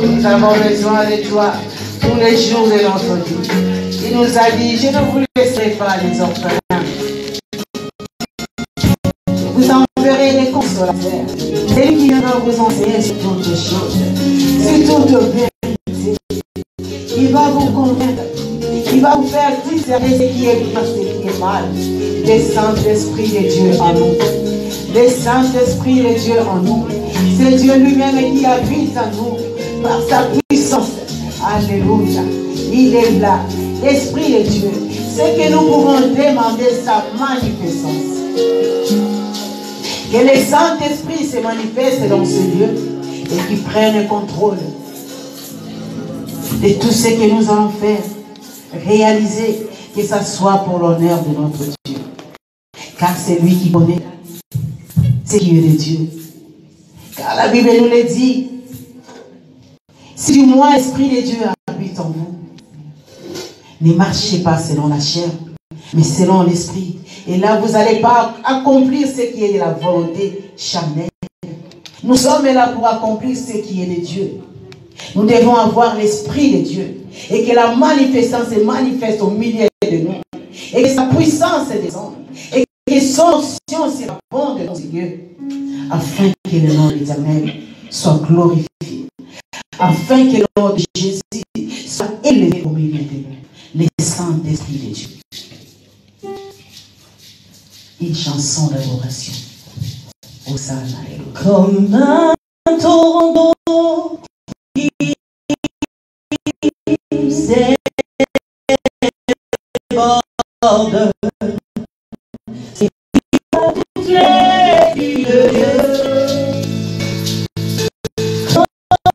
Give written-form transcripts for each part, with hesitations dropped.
Nous avons besoin de toi tous les jours de notre vie. Il nous a dit, je ne vous laisserai pas les orphelins. Vous enverrez des consolateurs. C'est lui qui viendra vous enseigner sur toutes les choses, sur toute vérité. Il va vous convaincre. Il va vous faire discerner ce qui est bien, ce qui est mal. Le Saint-Esprit de Dieu en nous. Le Saint-Esprit de Dieu en nous. C'est Dieu lui-même qui habite en nous par sa puissance. Alléluia. Il est là. L'Esprit de Dieu. C'est que nous pouvons demander sa manifestance. Que le Saint-Esprit se manifeste dans ce lieu et qu'il prenne le contrôle de tout ce que nous allons faire. Réaliser que ça soit pour l'honneur de notre Dieu. Car c'est lui qui connaît ce qui est de Dieu. Car la Bible nous le dit. Si du moins l'Esprit de Dieu habite en vous, ne marchez pas selon la chair, mais selon l'Esprit. Et là, vous n'allez pas accomplir ce qui est de la volonté charnelle. Nous sommes là pour accomplir ce qui est de Dieu. Nous devons avoir l'Esprit de Dieu. Et que la manifestance se manifeste au milieu de nous. Et que sa puissance descende. Et que son action se répande dans ces lieux. Afin que le nom de l'Éternel soit glorifié. Afin que le nom de Jésus soit élevé au milieu de nous. Le Saint-Esprit de Dieu. Une chanson d'adoration. Hosanna. Comme un torrent d'eau qui s'éborde, c'est à toutes les filles de Dieu.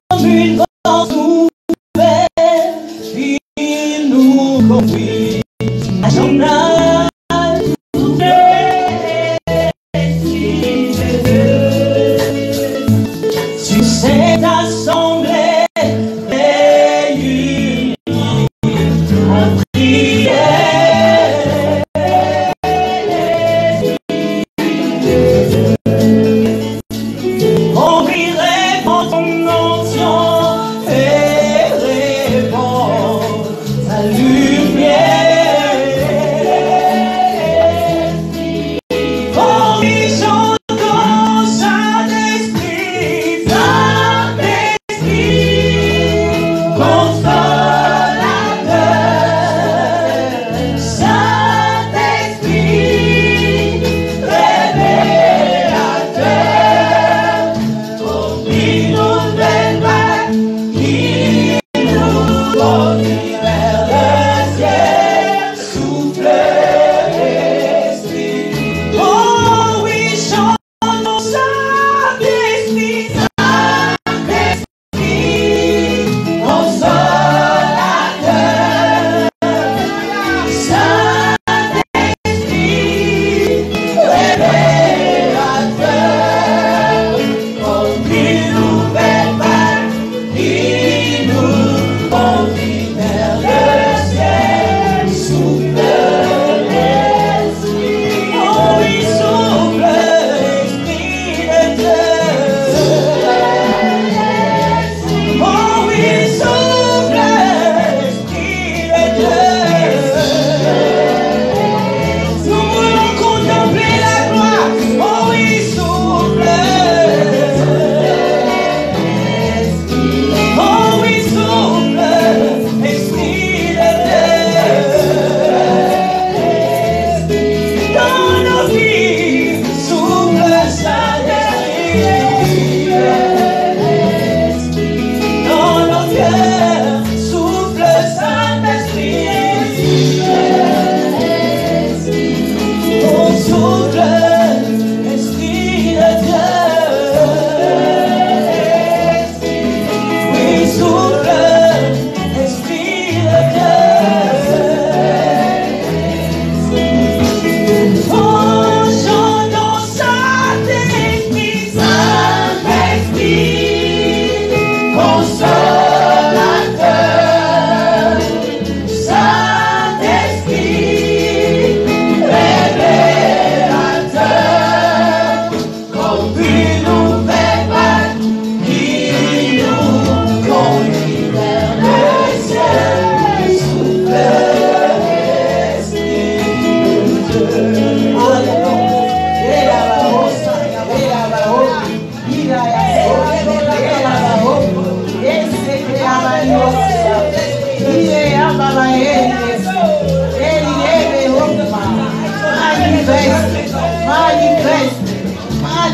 Comme une porte ouverte, il nous conduit à son âme. Cette assemblée réunie en prière,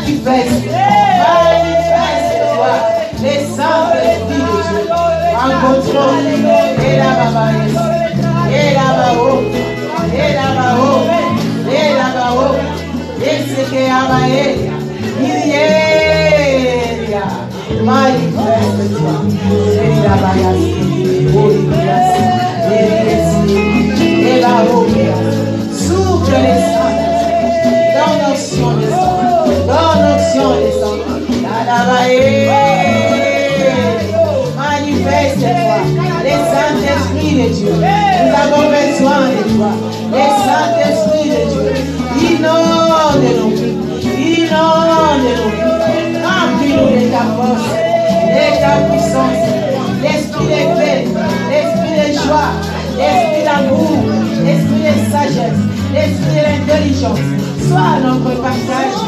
Manifeste-toi. Les Saint-Esprit de Dieu. En contrôle. Et là-bas. Et là-bas. Et là-bas. Et là-bas. Et ce que Abaye. Il y a. Manifeste-toi. Et là-bas. Et là-bas. Souffle les saints. Dans l'onction des saints. Dans l'onction des saints. Manifeste-toi. Les Saint-Esprit de Dieu. Nous avons besoin de toi. Les Saint-Esprit de Dieu. Inonde nos vies. Inonde nos vies. Remplis-nous de ta force. De ta puissance. L'esprit de paix. L'esprit de joie. L'esprit d'amour. L'esprit de sagesse. L'esprit d'intelligence. Sois notre partage.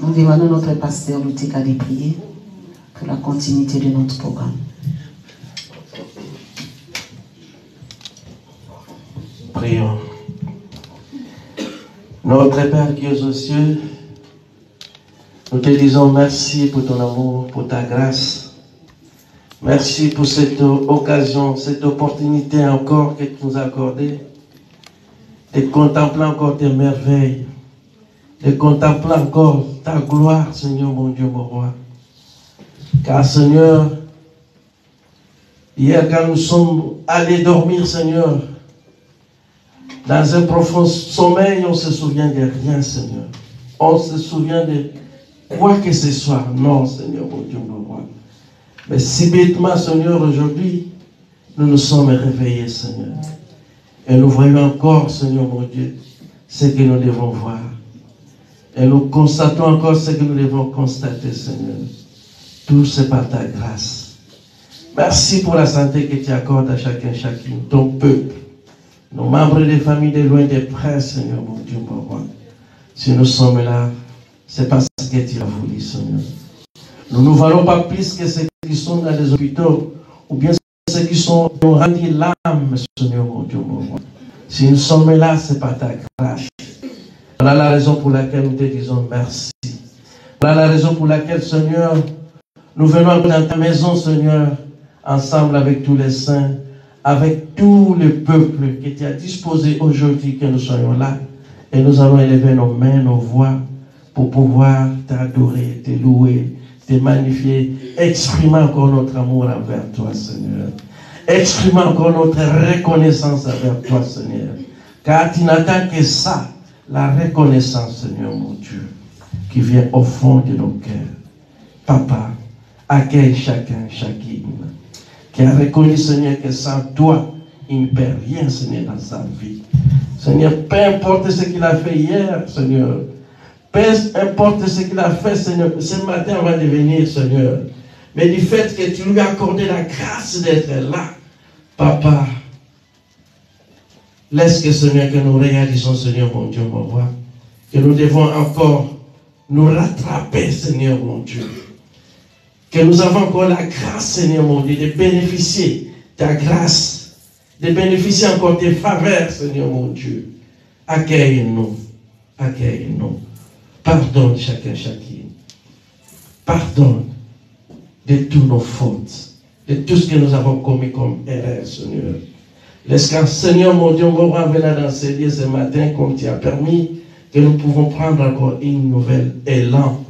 Nous demandons à notre pasteur Lutika de prier pour la continuité de notre programme. Prions. Notre Père qui es aux cieux, nous te disons merci pour ton amour, pour ta grâce. Merci pour cette occasion, cette opportunité encore que tu nous as accordée de contempler encore tes merveilles, de contempler encore ta gloire, Seigneur mon Dieu, mon roi. Car Seigneur, hier quand nous sommes allés dormir, Seigneur, dans un profond sommeil, on se souvient de rien, Seigneur. On se souvient de quoi que ce soit. Non, Seigneur mon Dieu, mon roi. Mais si bêtement, Seigneur, aujourd'hui, nous nous sommes réveillés, Seigneur. Et nous voyons encore, Seigneur mon Dieu, ce que nous devons voir. Et nous constatons encore ce que nous devons constater, Seigneur. Tout c'est par ta grâce. Merci pour la santé que tu accordes à chacun, chacune, ton peuple, nos membres des familles, de loin, des près, Seigneur, mon Dieu, mon roi. Si nous sommes là, c'est parce que tu as voulu, Seigneur. Nous ne valons pas plus que ceux qui sont dans les hôpitaux, ou bien ceux qui sont rendus l'âme, Seigneur, mon Dieu, mon roi. Si nous sommes là, c'est par ta grâce. Voilà la raison pour laquelle nous te disons merci. Voilà la raison pour laquelle, Seigneur, nous venons dans ta maison, Seigneur, ensemble avec tous les saints, avec tout le peuple que tu as disposé aujourd'hui que nous soyons là. Et nous allons élever nos mains, nos voix, pour pouvoir t'adorer, te louer, te magnifier, exprimer encore notre amour envers toi, Seigneur. Exprimer encore notre reconnaissance envers toi, Seigneur. Car tu n'attends que ça, la reconnaissance, Seigneur, mon Dieu, qui vient au fond de nos cœurs. Papa, accueille chacun, chacune, qui a reconnu, Seigneur, que sans toi, il ne perd rien, Seigneur, dans sa vie. Seigneur, peu importe ce qu'il a fait hier, Seigneur, peu importe ce qu'il a fait, Seigneur, ce matin avant de venir, Seigneur, mais du fait que tu lui as accordé la grâce d'être là, Papa, laisse que, Seigneur, que nous réalisons, Seigneur, mon Dieu, mon roi, que nous devons encore nous rattraper, Seigneur, mon Dieu. Que nous avons encore la grâce, Seigneur, mon Dieu, de bénéficier de ta grâce, de bénéficier encore des faveurs, Seigneur, mon Dieu. Accueille-nous, accueille-nous. Pardonne chacun, chacune. Pardonne de toutes nos fautes, de tout ce que nous avons commis comme erreur, Seigneur. Laisse qu'un Seigneur, mon Dieu, mon roi, venant dans ces lieux ce matin, comme tu as permis, que nous pouvons prendre encore une nouvelle élan,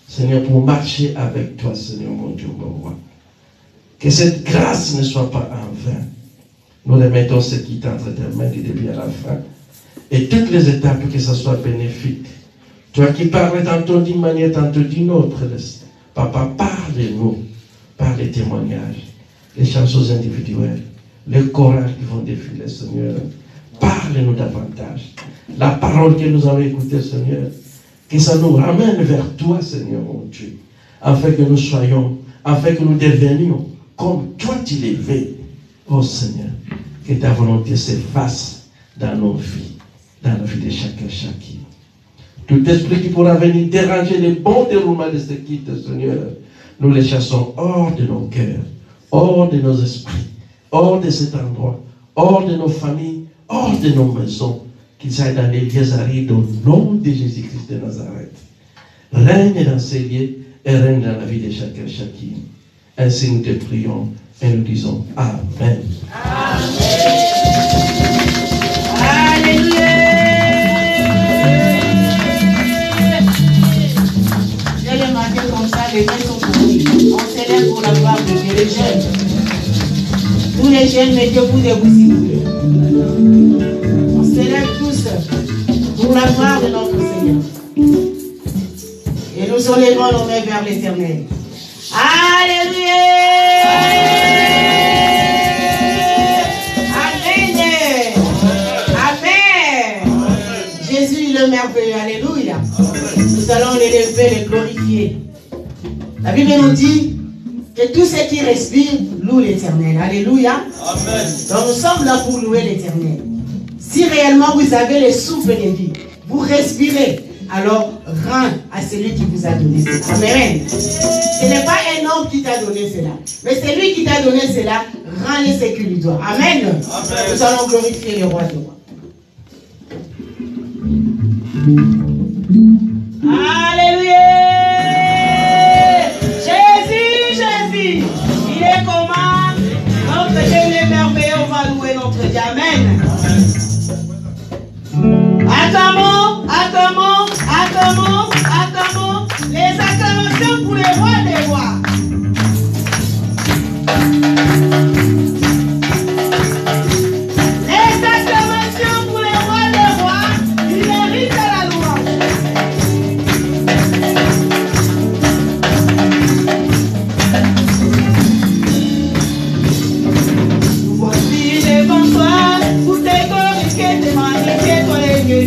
Seigneur, pour marcher avec toi, Seigneur, mon Dieu, mon roi. Que cette grâce ne soit pas en vain. Nous remettons ce qui est entre tes mains du début à la fin. Et toutes les étapes, que ce soit bénéfique. Toi qui parles tantôt d'une manière, tantôt d'une autre. Papa, parle-nous par les témoignages, les chansons individuelles, les chorales qui vont défiler, Seigneur. Parle-nous davantage. La parole que nous avons écoutée, Seigneur, que ça nous ramène vers toi, Seigneur, mon Dieu, afin que nous soyons, afin que nous devenions comme toi tu l'es fait. Oh Seigneur, que ta volonté s'efface dans nos vies, dans la vie de chacun, chacune. Tout esprit qui pourra venir déranger le bon déroulement de ce quitte, Seigneur, nous les chassons hors de nos cœurs, hors de nos esprits, hors de cet endroit, hors de nos familles, hors de nos maisons, qu'ils aillent dans les lieux arides au nom de Jésus-Christ de Nazareth. Règne dans ces lieux et règne dans la vie de chacun, chacune. Ainsi nous te prions et nous disons Amen. Amen. Alléluia. Dès le matin comme ça, les mains sont tournées. On célèbre pour la gloire de Dieu, les jeunes. Tous les jeunes, mettez-vous debout s'il vous plaît. On célèbre tous pour la gloire de notre Seigneur. Et nous soulevons nos mains vers l'Éternel. Alléluia. Amen. Amen. Jésus est le merveilleux. Alléluia. Nous allons l'élever, le glorifier. La Bible nous dit que tout ce qui respire loue l'Éternel. Alléluia. Amen. Donc nous sommes là pour louer l'Éternel. Si réellement vous avez le souffle de vie, vous respirez, alors rends à celui qui vous a donné cela. Amen. Ce n'est pas un homme qui t'a donné cela, mais celui qui t'a donné cela, rends-le ce qu'il lui doit. Amen. Amen. Nous allons glorifier le roi de rois. Alléluia. Jésus, Jésus, il est comment? Notre Dieu est merveilleux, on va louer notre Dieu. Amen. Acclamons, acclamons, acclamons, acclamons. Les acclamations pour les rois des rois. Les acclamations pour les rois des rois. Ils méritent la louange. Nous voici devant toi pour te glorifier, te magnifier, toi les dieux.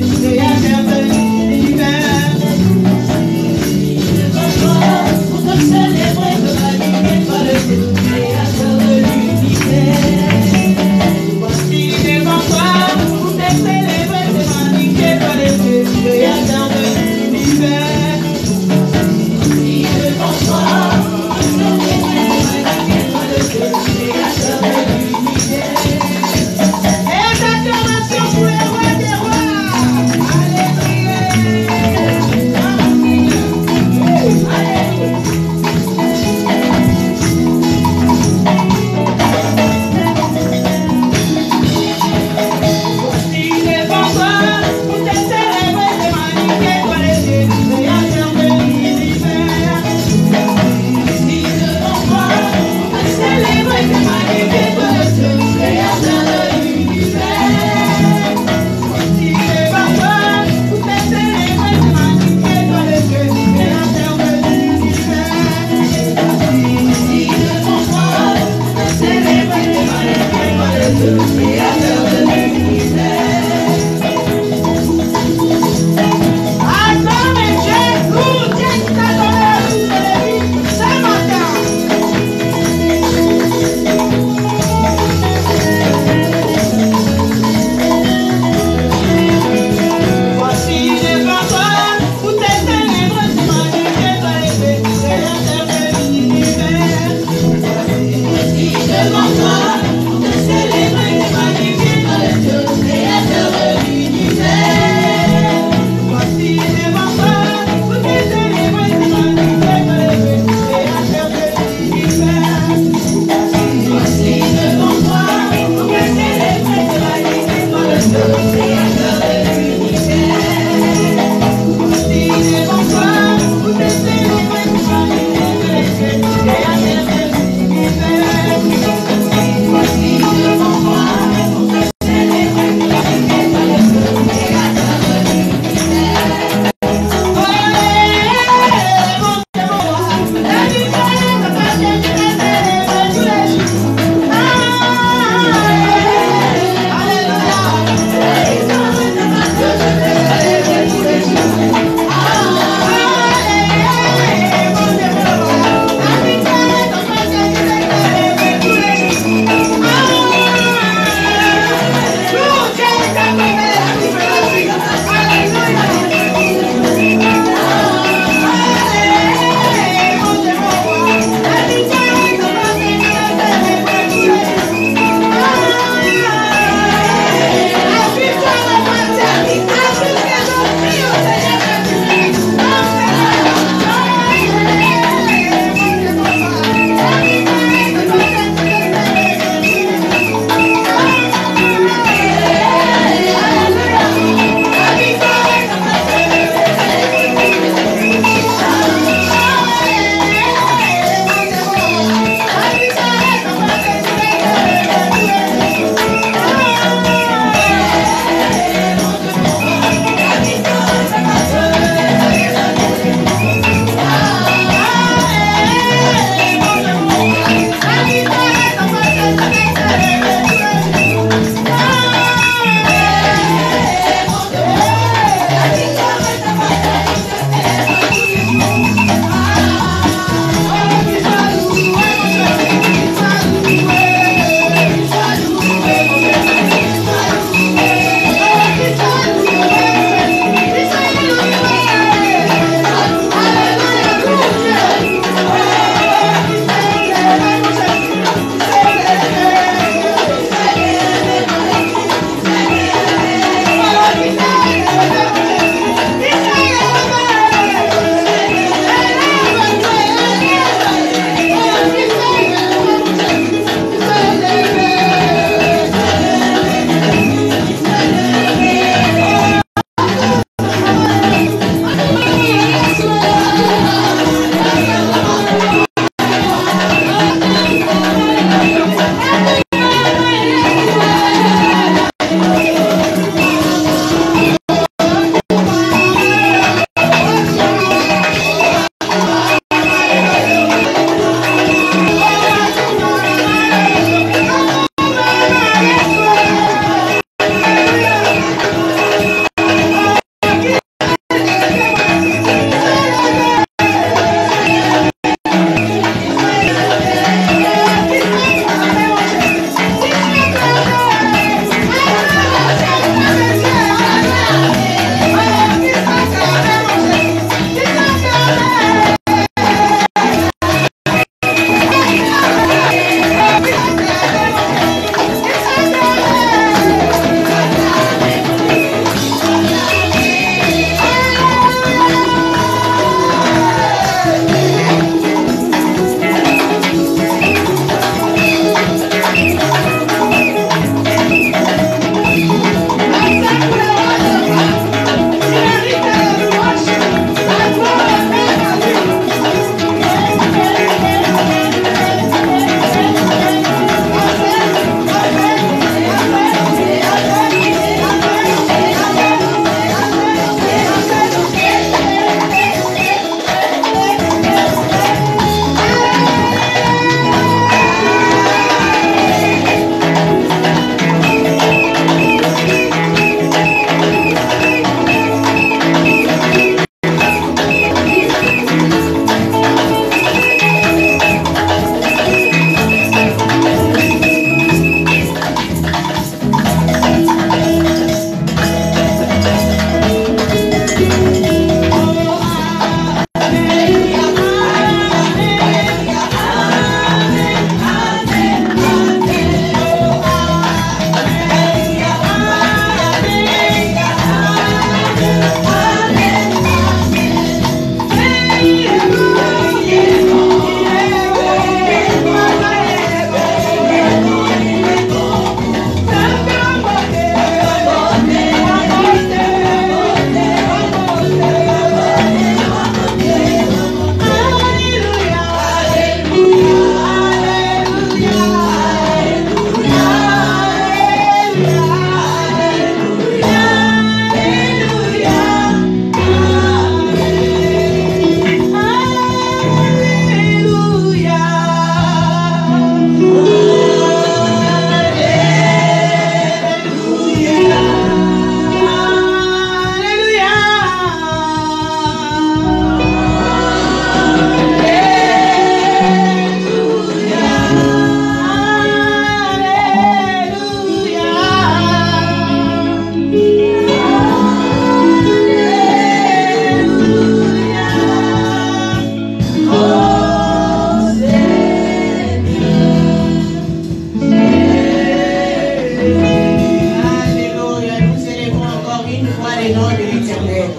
l'Éternel.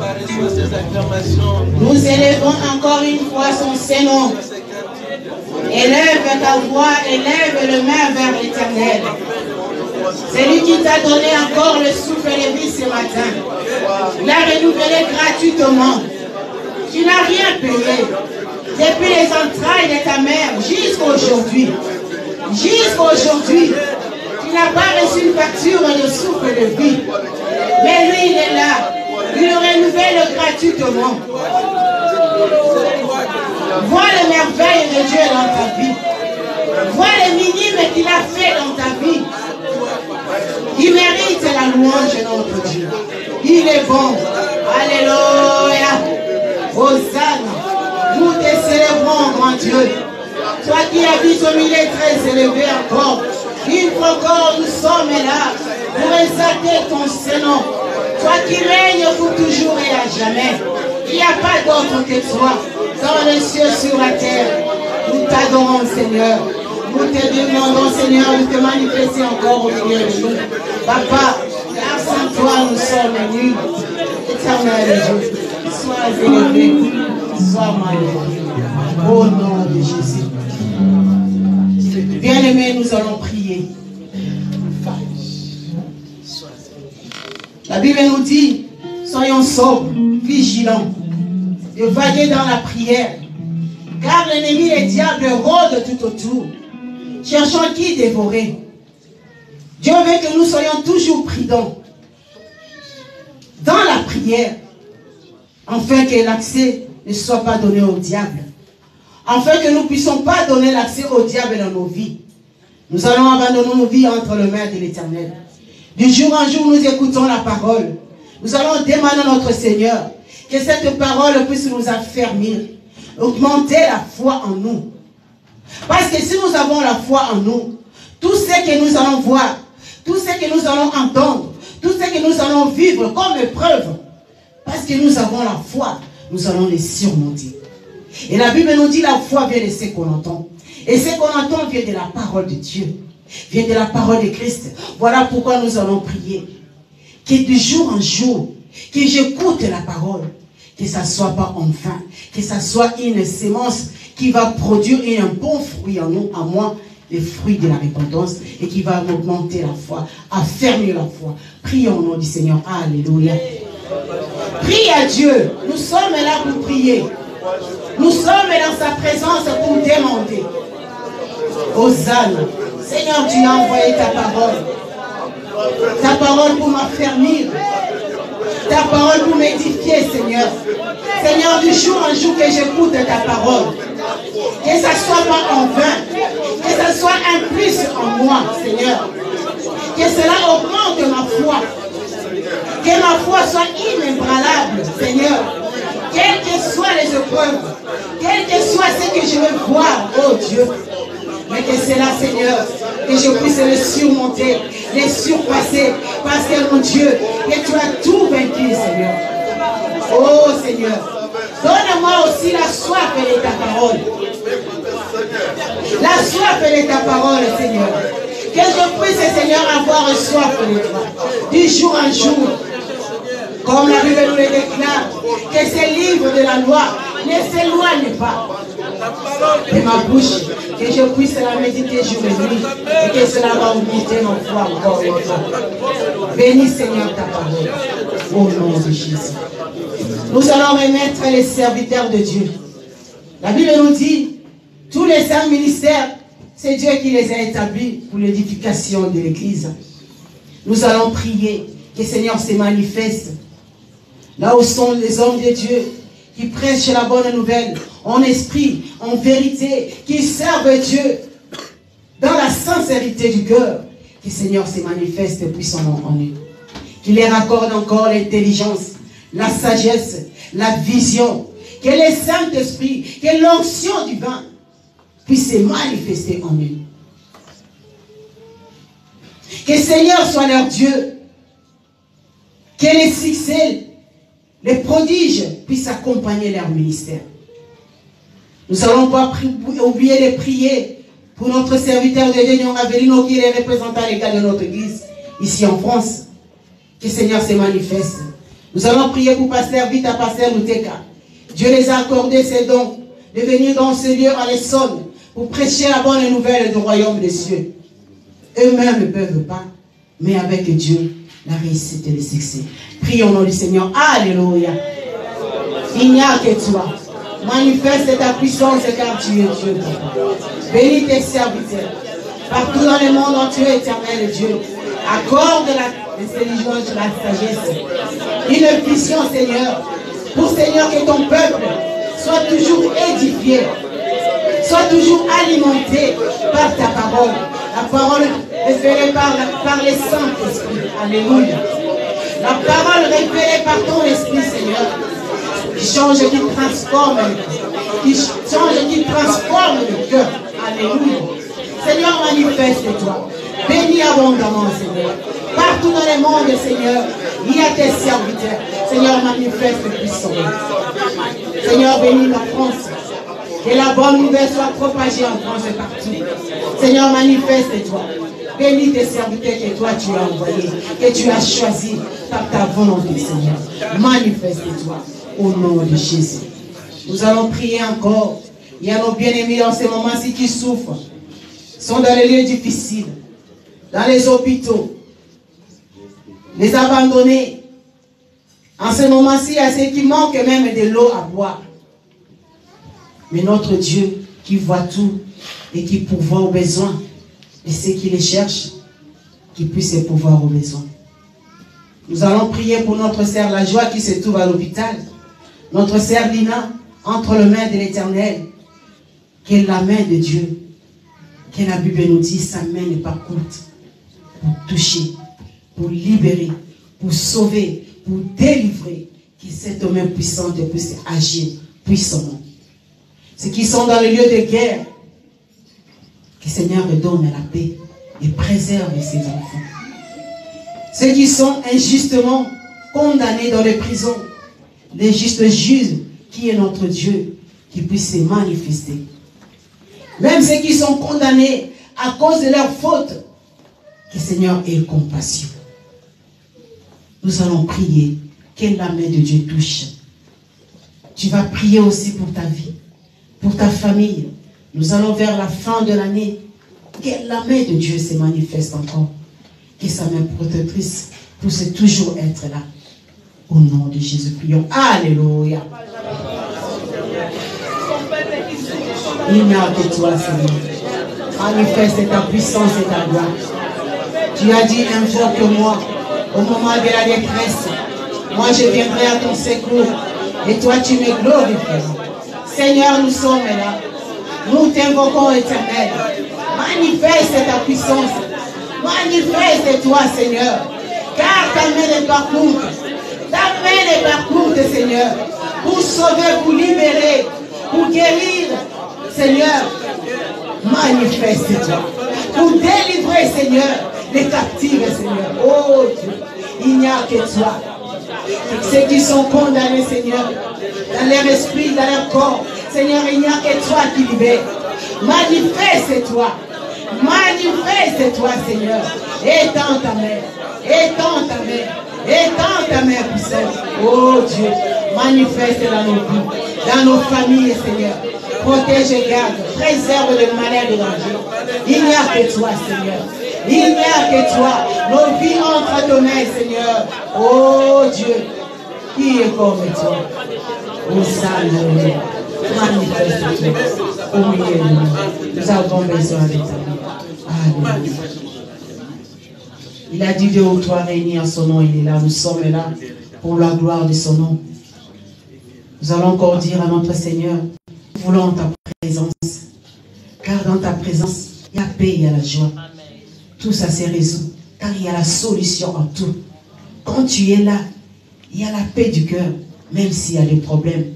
Nous élevons encore une fois son Saint-Nom. Élève ta voix, élève le main vers l'Éternel. C'est lui qui t'a donné encore le souffle de vie ce matin. Il a renouvelé gratuitement. Tu n'as rien payé. Depuis les entrailles de ta mère jusqu'à aujourd'hui. Jusqu'à aujourd'hui. Tu n'as pas reçu une facture de souffle de vie. Mais lui, il est là. Il le renouvelle gratuitement. Vois les merveilles de Dieu dans ta vie. Vois les minimes qu'il a fait dans ta vie. Il mérite la louange de notre Dieu. Il est bon. Alléluia. Hosanna. Nous te célébrons, grand Dieu. Toi qui habites au milieu très élevé encore. Une fois encore, nous sommes là pour exalter ton Saint-Nom. Toi qui règnes pour toujours et à jamais. Il n'y a pas d'autre que toi. Dans les cieux, sur la terre. Nous t'adorons, Seigneur. Nous te demandons, Seigneur, de te manifester encore au milieu de nous. Papa, grâce à toi, nous sommes nuls. Éternel Dieu, sois élevé, sois magnifié. Au nom de Jésus. Bien-aimés, nous allons prier. La Bible nous dit, soyons sobres, vigilants, de vaguer dans la prière, car l'ennemi, le diable, rôde tout autour, cherchant qui dévorer. Dieu veut que nous soyons toujours prudents dans la prière, afin que l'accès ne soit pas donné au diable, afin que nous ne puissions pas donner l'accès au diable dans nos vies. Nous allons abandonner nos vies entre les mains de l'Éternel. Du jour en jour, nous écoutons la parole. Nous allons demander à notre Seigneur que cette parole puisse nous affermir, augmenter la foi en nous. Parce que si nous avons la foi en nous, tout ce que nous allons voir, tout ce que nous allons entendre, tout ce que nous allons vivre comme épreuve, parce que nous avons la foi, nous allons les surmonter. Et la Bible nous dit la foi vient de ce qu'on entend. Et ce qu'on entend vient de la parole de Dieu, vient de la parole de Christ. Voilà pourquoi nous allons prier. Que de jour en jour, que j'écoute la parole, que ça ne soit pas en vain, que ça soit une sémence qui va produire un bon fruit en nous, en moi, les fruits de la repentance, et qui va augmenter la foi, affermir la foi. Prions au nom du Seigneur. Alléluia. Prie à Dieu. Nous sommes là pour prier. Nous sommes dans sa présence pour demander. Hosanna. Seigneur, tu as envoyé ta parole. Ta parole pour m'affermir. Ta parole pour m'édifier, Seigneur. Seigneur, du jour en jour que j'écoute ta parole. Que ça ne soit pas en vain. Que ça soit un plus en moi, Seigneur. Que cela augmente ma foi. Que ma foi soit inébranlable, Seigneur. Quelles que soient les épreuves, quel que soit ce que je veux voir, oh Dieu, mais que c'est là, Seigneur, que je puisse les surmonter, les surpasser, parce que mon Dieu, que tu as tout vaincu, Seigneur. Oh Seigneur, donne-moi aussi la soif de ta parole. La soif de ta parole, Seigneur. Que je puisse, Seigneur, avoir soif de toi, du jour en jour. Comme la Bible nous le déclare, que ces livres de la loi ne s'éloignent pas de ma bouche, que je puisse la méditer jour et nuit, et que cela va augmenter mon foi encore et encore. Bénis Seigneur ta parole, au nom de Jésus. Nous allons remettre les serviteurs de Dieu. La Bible nous dit, tous les 5 ministères, c'est Dieu qui les a établis pour l'édification de l'Église. Nous allons prier que le Seigneur se manifeste. Là où sont les hommes de Dieu qui prêchent la bonne nouvelle en esprit, en vérité, qui servent Dieu dans la sincérité du cœur, que le Seigneur se manifeste puissamment en eux. Qu'il leur accorde encore l'intelligence, la sagesse, la vision, que le Saint-Esprit, que l'onction divine puisse se manifester en eux. Que le Seigneur soit leur Dieu, que les succès, les prodiges puissent accompagner leur ministère. Nous n'allons pas oublier de prier pour notre serviteur de Dieu, Nyon Avelino, qui est représentant légal de notre église, ici en France. Que le Seigneur se manifeste. Nous allons prier pour Pasteur Vita, Pasteur Luteka. Dieu les a accordé ces dons de venir dans ce lieu à l'Essonne pour prêcher la bonne nouvelle du royaume des cieux. Eux-mêmes ne peuvent pas, mais avec Dieu, la réussite et le succès. Prions au nom du Seigneur. Alléluia. Il n'y a que toi. Manifeste ta puissance car tu es Dieu. Bénis tes serviteurs. Partout dans le monde entier, éternel Dieu. Accorde l'intelligence, la sagesse. Une vision, Seigneur. Pour Seigneur que ton peuple soit toujours édifié. Soit toujours alimenté par ta parole. La parole révélée par les Saint-Esprit. Alléluia. La parole révélée par ton Esprit, Seigneur. Qui change et qui transforme. Qui change et qui transforme le cœur. Alléluia. Seigneur, manifeste-toi. Bénis abondamment, Seigneur. Partout dans le monde, Seigneur, il y a tes serviteurs. Seigneur, manifeste puissamment. Seigneur, bénis la France. Que la bonne nouvelle soit propagée en France et partout. Seigneur, manifeste-toi. Bénis tes serviteurs que toi tu as envoyés, que tu as choisis par ta volonté, Seigneur. Manifeste-toi au nom de Jésus. Nous allons prier encore. Il y a nos bien-aimés dans ces moments-ci qui souffrent. Sont dans les lieux difficiles, dans les hôpitaux, les abandonnés. En ce moment-ci, il y a ceux qui manquent même de l'eau à boire. Mais notre Dieu qui voit tout et qui pourvoit aux besoins, et ceux qui les cherchent, qui puissent pourvoir aux besoins. Nous allons prier pour notre sœur La Joie qui se trouve à l'hôpital. Notre sœur Lina, entre les mains de l'Éternel, qu'est la main de Dieu. Que la Bible nous dit, sa main n'est pas courte pour toucher, pour libérer, pour sauver, pour délivrer, que cette main puissante puisse agir puissamment. Ceux qui sont dans les lieux de guerre, que le Seigneur donne la paix et préserve ses enfants. Ceux qui sont injustement condamnés dans les prisons, les justes juges, qui est notre Dieu, qui puisse se manifester. Même ceux qui sont condamnés à cause de leur faute, que le Seigneur ait compassion. Nous allons prier que la main de Dieu touche. Tu vas prier aussi pour ta vie, pour ta famille. Nous allons vers la fin de l'année. Que la main de Dieu se manifeste encore. Que sa main protectrice puisse toujours être là. Au nom de Jésus, prions. Alléluia. Il n'y a que toi, Seigneur. Manifeste ta puissance et ta gloire. Tu as dit, invoque-moi au moment de la détresse. Moi, je viendrai à ton secours. Et toi, tu me glorifieras. Seigneur, nous sommes là. Nous t'invoquons, Éternel. Manifeste ta puissance. Manifeste-toi, Seigneur. Car ta main n'est pas courte. Ta main n'est pas courte, Seigneur. Pour sauver, pour libérer, pour guérir. Seigneur, manifeste-toi. Pour délivrer, Seigneur, les captifs, Seigneur. Oh Dieu, il n'y a que toi. Ceux qui sont condamnés, Seigneur, dans leur esprit, dans leur corps, Seigneur, il n'y a que toi qui libère. Manifeste-toi. Manifeste-toi, Seigneur. Étends ta main. Étends ta main. Étends ta main puissante. Oh Dieu, manifeste dans nos vies, dans nos familles, Seigneur. Protège et garde, préserve les malades et dangers. Il n'y a que toi, Seigneur. Il n'y a que toi. Nos vies entre tes mains, Seigneur. Oh Dieu, qui est comme toi? Nous saluons. Manifeste-toi au milieu de nous. Nous avons besoin de ta vie. Il a dit 2 ou 3 réunis en son nom, il est là. Nous sommes là pour la gloire de son nom. Nous allons encore dire à notre Seigneur, nous voulons ta présence. Car dans ta présence, il y a la paix, il y a la joie. Tout ça se résout. Car il y a la solution en tout. Quand tu es là, il y a la paix du cœur, même s'il y a des problèmes.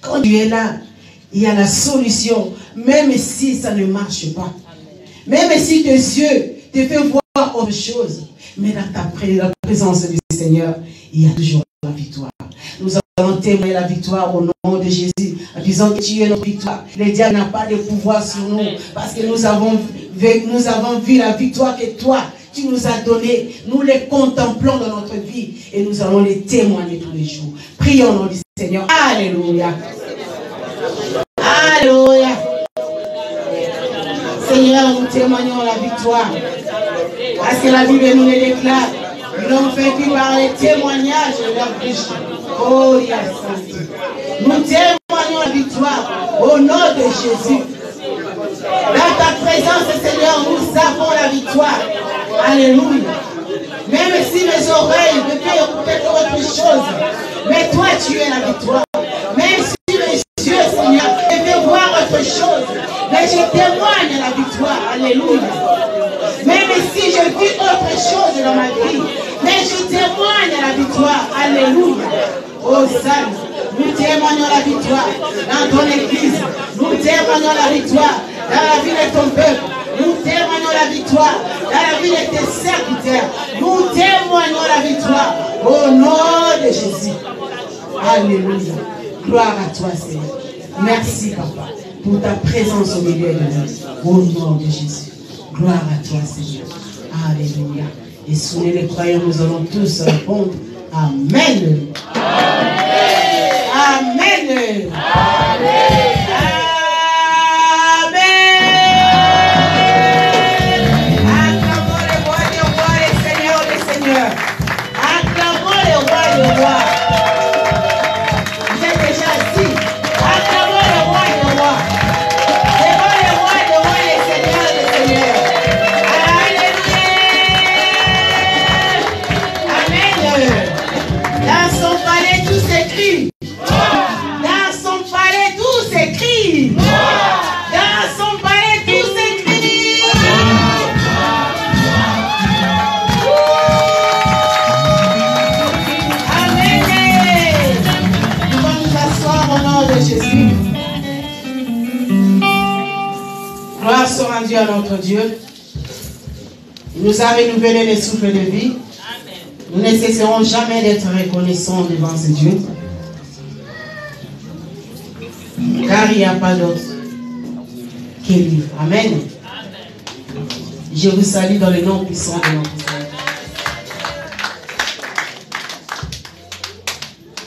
Quand tu es là, il y a la solution, même si ça ne marche pas. Même si tes yeux te font voir autre chose. Mais dans la présence du Seigneur, il y a toujours la victoire. Nous allons témoigner la victoire au nom de Jésus, en disant que tu es notre victoire. Le diable n'a pas de pouvoir sur nous, parce que nous avons vu la victoire que toi, tu nous as donnés, nous les contemplons dans notre vie et nous allons les témoigner tous les jours. Prions au nom du Seigneur. Alléluia. Alléluia. Seigneur, nous témoignons la victoire. Parce que la Bible nous le déclare. Ils l'ont vaincu par les témoignages de leur péché. Oh, yes. Nous témoignons la victoire au nom de Jésus. Dans ta présence, Seigneur, nous avons la victoire. Alléluia. Même si mes oreilles ne peuvent écouter autre chose, mais toi, tu es la victoire. Même si mes yeux, Seigneur, ne peuvent voir autre chose, mais je témoigne la victoire. Alléluia. Même si je vis autre chose dans ma vie, mais je témoigne la victoire. Alléluia. Oh, Salut. Nous témoignons la victoire dans ton église. Nous témoignons la victoire dans la vie de ton peuple. Nous témoignons la victoire dans la vie de tes serviteurs. Nous témoignons la victoire au nom de Jésus. Alléluia. Gloire à toi, Seigneur. Merci, Papa, pour ta présence au milieu de nous. Au nom de Jésus. Gloire à toi, Seigneur. Alléluia. Et sous les croyants, nous allons tous répondre Amen. Amen. Amen. Acclamons le roi des rois, le Seigneur des seigneurs. Acclamons le roi des rois. Vous êtes déjà assis. Acclamons le roi des rois. C'est moi le roi des rois, le Seigneur des seigneurs. Alléluia. Amen. Dans son palais tout s'écrit. Dans son palais tout s'écrit. Dans son palais tout s'écrit. Amen. Nous allons nous asseoir au nom de Jésus. Gloire soit rendue à notre Dieu. Il nous a renouvelé les souffles de vie. Nous ne cesserons jamais d'être reconnaissants devant ce Dieu. Car il n'y a pas d'autre qu'il livre. Amen. Je vous salue dans le nom puissant de notre Seigneur.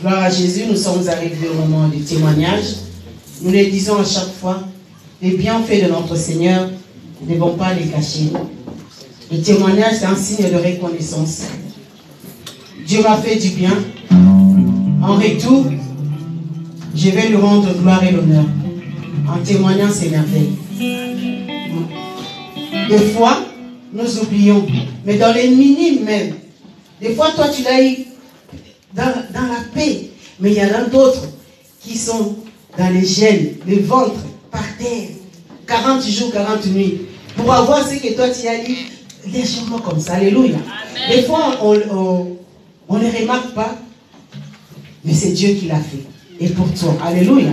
Gloire à Jésus, nous sommes arrivés au moment du témoignage. Nous le disons à chaque fois, les bienfaits de notre Seigneur ne vont pas les cacher. Le témoignage, c'est un signe de reconnaissance. Dieu m'a fait du bien. En retour, je vais lui rendre gloire et l'honneur en témoignant ses merveilles. Des fois, nous oublions, mais dans les minimes même. Des fois, toi, tu l'as eu dans la paix, mais il y en a d'autres qui sont dans les gènes, le ventre, par terre, 40 jours, 40 nuits, pour avoir ce que toi, tu as dit légèrement comme ça. Alléluia. Amen. Des fois, on ne remarque pas, mais c'est Dieu qui l'a fait. Et pour toi, alléluia.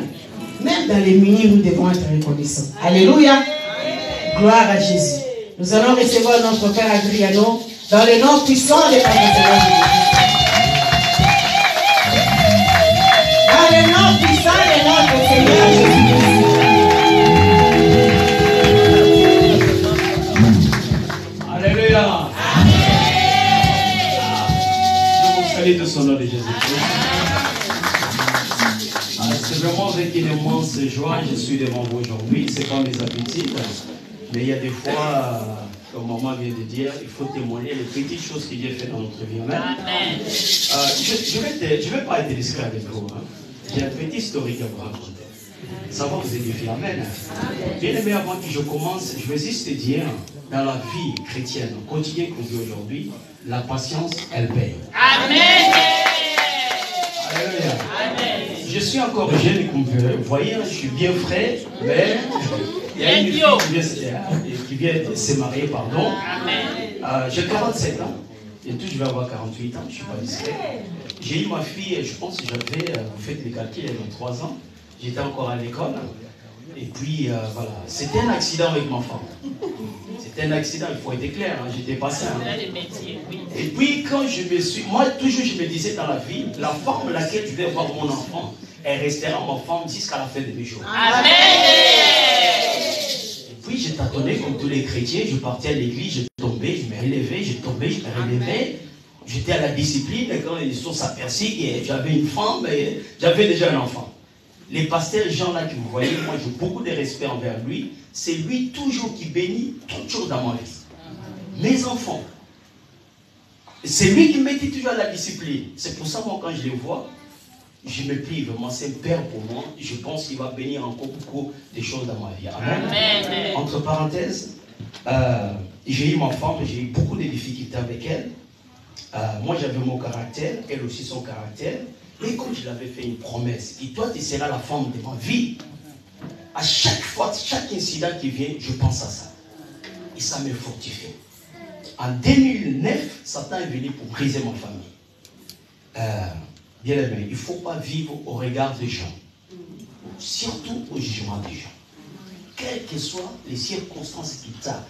Même dans les minimes, nous devons être reconnaissants. Alléluia. Gloire à Jésus. Nous allons recevoir notre Père Adriano dans le nom puissant de notre Seigneur Jésus. Dans le nom puissant de notre Seigneur Jésus. Alléluia. Je vous salue de son nom de Jésus-Christ. C'est vraiment avec une immense joie que je suis devant vous aujourd'hui. C'est comme les habitudes. Mais il y a des fois, comme maman vient de dire, il faut témoigner les petites choses qu'il a fait dans notre vie. Amen. Je ne vais pas être discret avec vous. Hein. J'ai un petit historique à vous raconter. Ça va vous édifier. Amen. Bien aimé, avant que je commence, je veux juste te dire, dans la vie chrétienne, au quotidien qu'on vit aujourd'hui, la patience, elle paye. Amen. Alléluia. Amen. Je suis encore jeune, comme vous voyez, je suis bien frais, mais il y a une fille qui vient de se marier, pardon. J'ai 47 ans, et tout, je vais avoir 48 ans, je ne suis pas discret. J'ai eu ma fille, je pense que j'avais, vous faites les calculs, il y a 23 ans, j'étais encore à l'école, et puis voilà, c'était un accident avec ma femme. C'était un accident, il faut être clair, hein, j'étais pas sain. Hein. Et puis quand je me suis, moi toujours je me disais dans la vie, la forme laquelle je vais voir mon enfant, elle restera ma femme jusqu'à la fin de mes jours. Amen. Et puis puis je tâtonnais comme tous les chrétiens. Je partais à l'église, je tombais, je me relevais, je tombais, je me relevais. J'étais à la discipline quand les sources s'aperçurent que j'avais une femme et j'avais déjà un enfant. Les pasteurs Jean là que vous voyez, moi j'ai beaucoup de respect envers lui. C'est lui toujours qui bénit toujours dans ma vie. Mes enfants. C'est lui qui me dit toujours à la discipline. C'est pour ça moi quand je les vois, je me plie vraiment. C'est un père pour moi. Je pense qu'il va bénir encore beaucoup de choses dans ma vie. Amen. Amen. Entre parenthèses, j'ai eu ma femme, j'ai eu beaucoup de difficultés avec elle. Moi j'avais mon caractère, elle aussi son caractère. Et comme je l'avais fait une promesse, et toi tu seras la femme de ma vie. À chaque fois, chaque incident qui vient, je pense à ça. Et ça me fortifie. En 2009, Satan est venu pour briser ma famille. Bien aimé, il ne faut pas vivre au regard des gens. Surtout au jugement des gens. Quelles que soient les circonstances qui t'arrivent,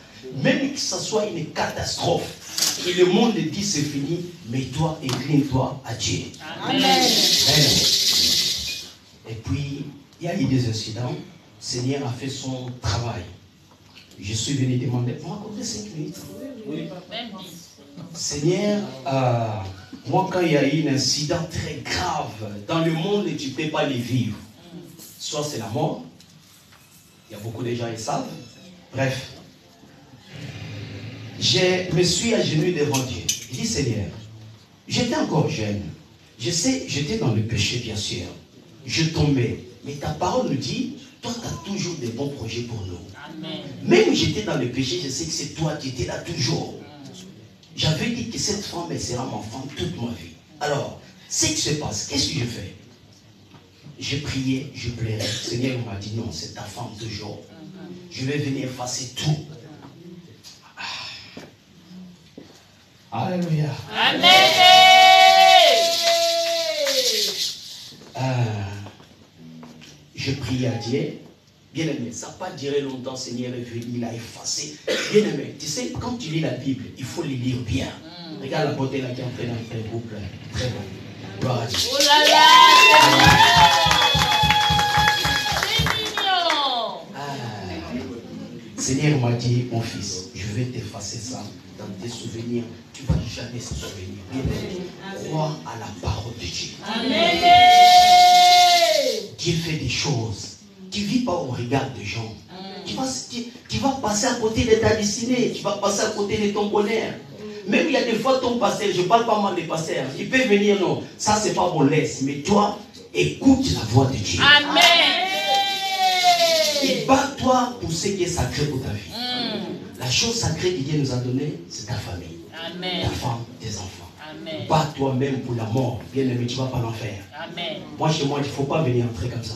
même que ce soit une catastrophe, et le monde dit c'est fini, mais toi, incline-toi à Dieu. Amen. Amen. Et puis, il y a eu des incidents. Le Seigneur a fait son travail. Je suis venu demander, vous m'accordez 5 minutes? Oui. Seigneur, moi quand il y a eu un incident très grave dans le monde et tu ne peux pas les vivre, soit c'est la mort, il y a beaucoup de gens qui savent, bref, je me suis agenouillé devant Dieu. Je dis Seigneur, j'étais encore jeune, je sais, j'étais dans le péché bien sûr, je tombais, mais ta parole nous dit, toi tu as toujours des bons projets pour nous. Amen. Même j'étais dans le péché, je sais que c'est toi qui étais là toujours. J'avais dit que cette femme, elle sera ma femme toute ma vie. Alors, ce qui se passe, qu'est-ce que je fais? Je priais, je plairais. Le Seigneur m'a dit non, c'est ta femme toujours. Je vais venir effacer tout. Alléluia. Amen. Je prie à Dieu. Bien aimé, ça n'a pas duré longtemps, Seigneur est venu, il a effacé. Bien aimé, tu sais, quand tu lis la Bible, il faut les lire bien. Regarde la beauté là qui est en train d'entrer un couple. Très bon. Gloire à Dieu. Oh là là! C'est mignon! Seigneur m'a dit, mon fils, je vais t'effacer ça dans tes souvenirs. Tu ne vas jamais se souvenir. Bien aimé, crois à la parole de Dieu. Amen. Dieu fait des choses. Tu ne vis pas au regard des gens. Tu vas passer à côté de ta destinée. Tu vas passer à côté de ton bonheur. Même il y a des fois ton pasteur, je ne parle pas mal des pasteurs. Il peut venir, non, ça c'est pas mon laisse. Mais toi, écoute la voix de Dieu. Amen. Et bats-toi pour ce qui est sacré pour ta vie. La chose sacrée que Dieu nous a donnée, c'est ta famille. Amen. Ta femme, tes enfants. Amen. Bats-toi même pour la mort. Bien aimé, tu ne vas pas l'enfer. Amen. Moi, chez moi, il ne faut pas venir entrer comme ça.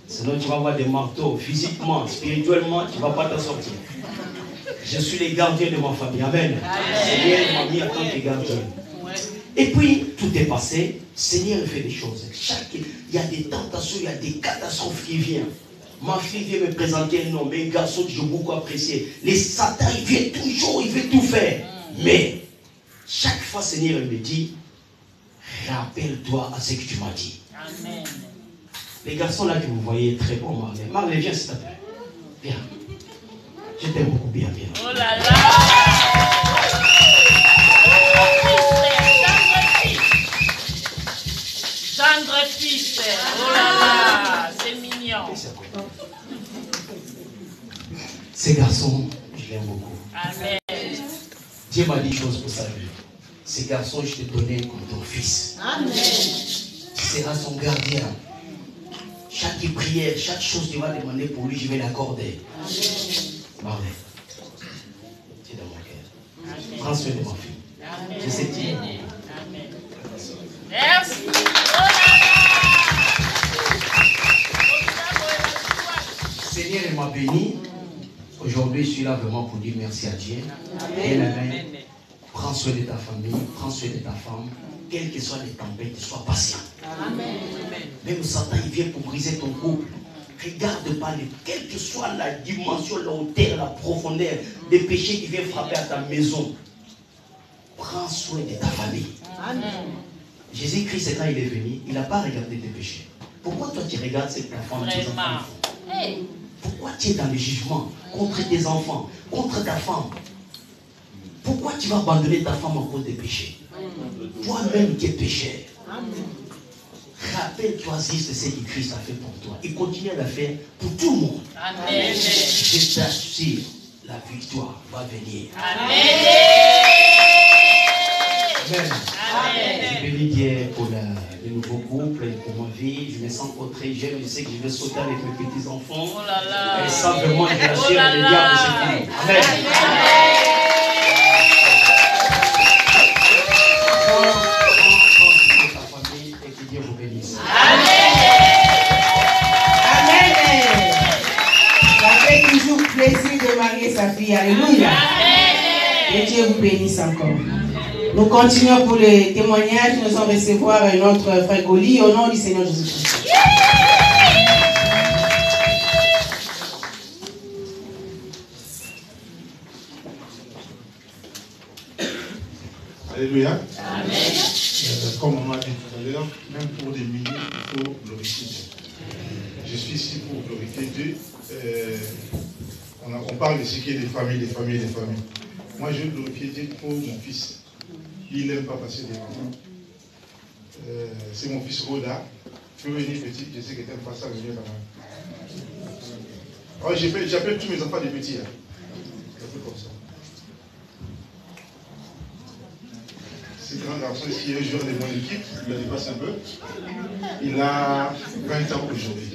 Sinon, tu vas avoir des marteaux, physiquement, spirituellement, tu ne vas pas t'en sortir. Je suis le gardien de ma famille. Amen. Seigneur m'a mis en tant que gardien. Et puis, tout est passé. Seigneur fait des choses. Il y a des tentations, il y a des catastrophes qui viennent. Ma fille vient me présenter un nom, mais un garçon que j'ai beaucoup apprécié. Les Satan, il vient toujours, il veut tout faire. Mais, chaque fois, Seigneur me dit, rappelle-toi à ce que tu m'as dit. Amen. Les garçons là que vous voyez, très bons, Marley. Marley, viens s'il te plaît. Viens. Je t'aime beaucoup, bien, bien. Oh là là! Tendre fils, oh là là, c'est mignon. Ces garçons, je l'aime beaucoup. Amen. Dieu m'a dit une chose pour sa vie. Ces garçons, je te donnais comme ton fils. Amen. Tu seras son gardien. Chaque prière, chaque chose que tu vas demander pour lui, je vais l'accorder. Marley, tu es dans mon cœur. Prends soin de ma fille. Amen. Je sais dire. Amen. Merci. Seigneur m'a béni. Aujourd'hui, je suis là vraiment pour dire merci à Dieu. Amen. Amen. Prends soin de ta famille, prends soin de ta femme. Quelles que soient les tempêtes, sois patient. Amen. Même Satan, il vient pour briser ton couple. Regarde pas, quelle que soit la dimension, la hauteur, la profondeur des péchés qui viennent frapper à ta maison. Prends soin de ta famille. Amen. Jésus-Christ, quand il est venu, il n'a pas regardé tes péchés. Pourquoi toi tu regardes cette femme? Hey. Pourquoi tu es dans le jugement contre tes enfants, contre ta femme? Pourquoi tu vas abandonner ta femme à cause des péchés? Toi-même qui es pécheur. Rappelle-toi juste ce que Christ a fait pour toi. Et continue à le faire pour tout le monde. Amen. Je t'assure, la victoire va venir. Amen. Amen. Je bénis Dieu pour le nouveau couple, pour ma vie. Je me sens encore très jeune. Je sais que je vais sauter avec mes petits-enfants. Oh là là. Et ça, vraiment, je l'assure, le diable, c'est fini. Amen. Plaisir de marier sa fille. Alléluia. Et Dieu vous bénisse encore. Nous continuons pour les témoignages. Nous allons recevoir notre frère Goli au nom du Seigneur Jésus-Christ. Alléluia. Amen. Comme on m'a dit tout à l'heure, même pour des milliers, il faut glorifier Dieu. Je suis ici pour glorifier Dieu. On parle de ce qui est des familles. Moi, je veux glorifier Dieu pour mon fils. Il n'aime pas passer des moments. C'est mon fils Roda. Tu peux venir petit, je sais que tu n'aimes pas ça, mais viens quand même. J'appelle tous mes enfants des petits. Hein. Un peu comme ça. Ce grand garçon ici est un joueur de mon équipe, il la dépasse un peu. Il a 20 ans aujourd'hui.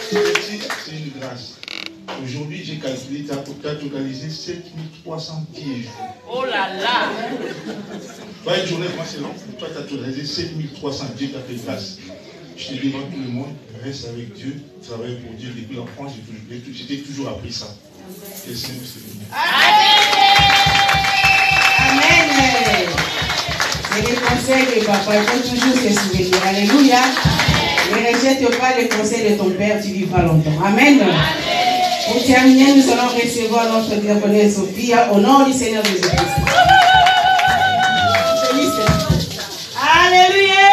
C'est une grâce. Aujourd'hui, j'ai calculé, tu as totalisé 7300 pieds. Oh là là! Pas une journée, moi c'est long. Toi, tu as totalisé 7300 pieds, tu as fait grâce. Je te dis devant tout le monde, reste avec Dieu, travaille pour Dieu. Depuis l'enfance, j'ai toujours appris ça. Que le Seigneur se bénisse. Amen. C'est les conseils de papa, il faut toujours se souvenir. Alléluia. Ne rejette pas les conseils de ton père, tu vivras longtemps. Amen. Pour terminer, nous allons recevoir notre diaconesse Sophia au nom du Seigneur Jésus-Christ. Alléluia.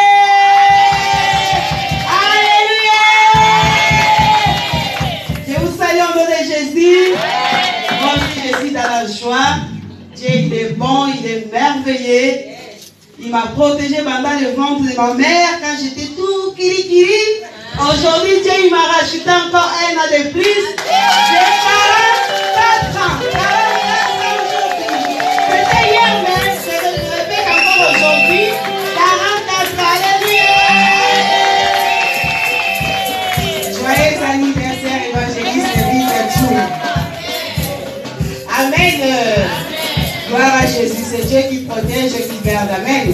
Alléluia. Je vous salue au nom de Jésus. Moi aussi, je suis dans la joie. Dieu, il est bon, il est merveilleux. Il m'a protégé pendant le ventre de ma mère quand j'étais tout kiri-kiri. Aujourd'hui, Dieu, il m'a rajouté encore un an de plus. J'ai 44 ans. 44 ans aujourd'hui. C'était hier, mais je le répète encore aujourd'hui. 44 ans. Alléluia. Joyeux anniversaire, évangéliste Victor. Amen. Gloire à Jésus, c'est Dieu qui protège et qui garde. Amen.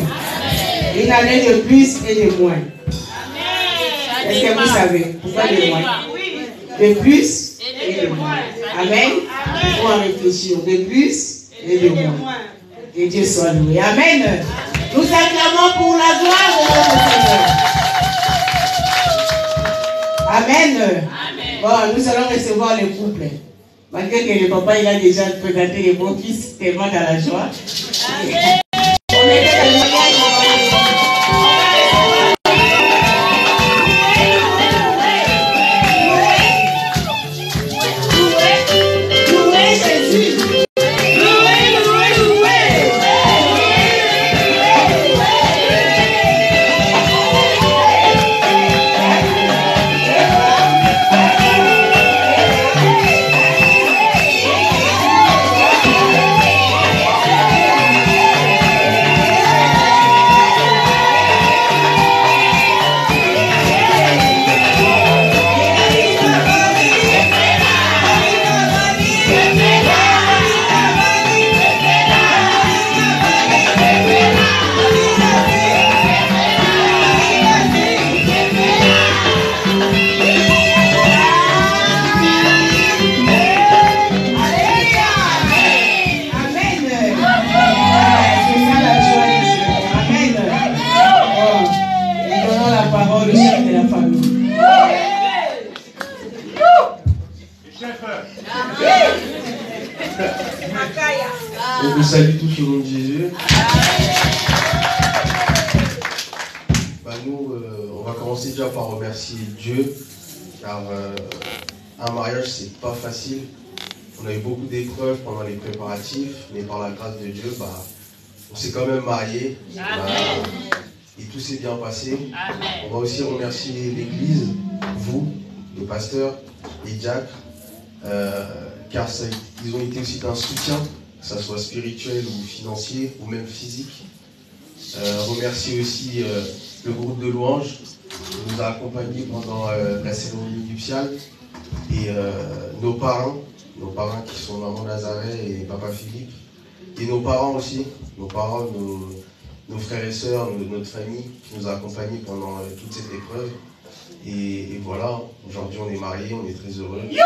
Une année de plus et de moins. Est-ce que vous savez pourquoi de moins? De plus et de moins. Amen. Il faut en réfléchir. De plus et de moins. Que Dieu soit loué. Amen. Nous acclamons pour la gloire de notre Seigneur. Amen. Bon, nous allons recevoir le couple. Malgré que le papa il a déjà présenté les beaux fils tellement dans la joie. Amen. On est dans le mariage. On vous salue tous au nom de Jésus. commencer déjà par remercier Dieu, car un mariage, c'est pas facile. On a eu beaucoup d'épreuves pendant les préparatifs, mais par la grâce de Dieu, on s'est quand même mariés. Et tout s'est bien passé. Amen. On va aussi remercier l'Église, vous, le pasteur, les diacres, car ils ont été aussi d'un soutien, que ce soit spirituel ou financier, ou même physique. Remercier aussi le groupe de louanges qui nous a accompagnés pendant la cérémonie nuptiale, et nos parents qui sont Maman Nazaret et Papa Philippe, et nos parents aussi, nos frères et sœurs, notre famille qui nous a accompagnés pendant toute cette épreuve. Et voilà, aujourd'hui on est mariés, on est très heureux. Et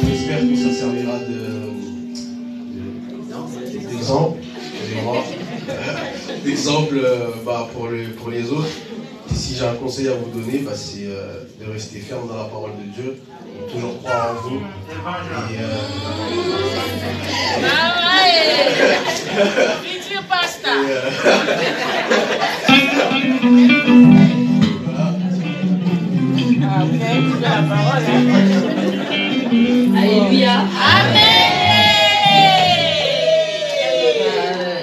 j'espère que ça servira d'exemple pour les autres. Et si j'ai un conseil à vous donner, c'est de rester ferme dans la parole de Dieu, de toujours croire en vous. Alléluia. Amen.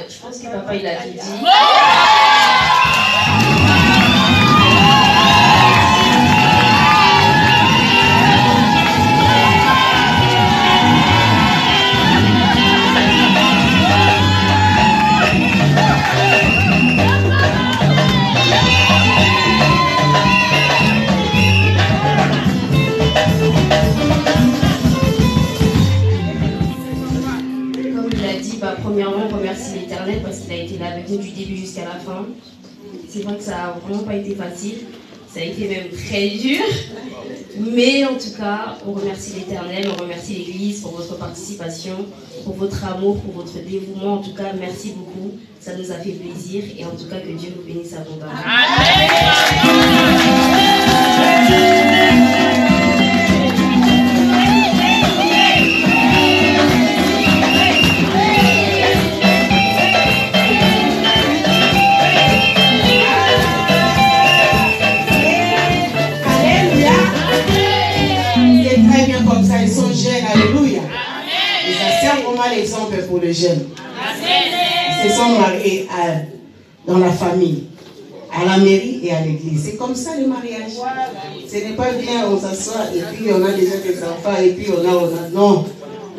Je pense que papa il a tout dit. Premièrement, on remercie l'Éternel parce qu'il a été là avec nous du début jusqu'à la fin. C'est vrai que ça n'a vraiment pas été facile. Ça a été même très dur. Mais en tout cas, on remercie l'Éternel, on remercie l'Église pour votre participation, pour votre amour, pour votre dévouement. En tout cas, merci beaucoup. Ça nous a fait plaisir. Et en tout cas, que Dieu vous bénisse abondamment. Alléluia. Et ça sert vraiment l'exemple pour les jeunes. Ils se sont mariés dans la famille, à la mairie et à l'église. C'est comme ça le mariage. Ce n'est pas bien, on s'assoit et puis on a déjà des enfants et puis on a. Non,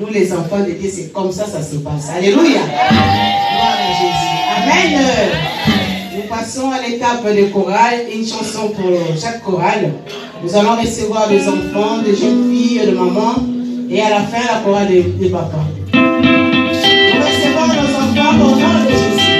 nous les enfants de Dieu, c'est comme ça se passe. Alléluia. Gloire à Jésus. Amen. Nous passons à l'étape de chorale, une chanson pour chaque chorale. Nous allons recevoir des enfants, des jeunes filles, de maman. Et à la fin, la chorale de papa. Nous recevons nos enfants au nom de Jésus.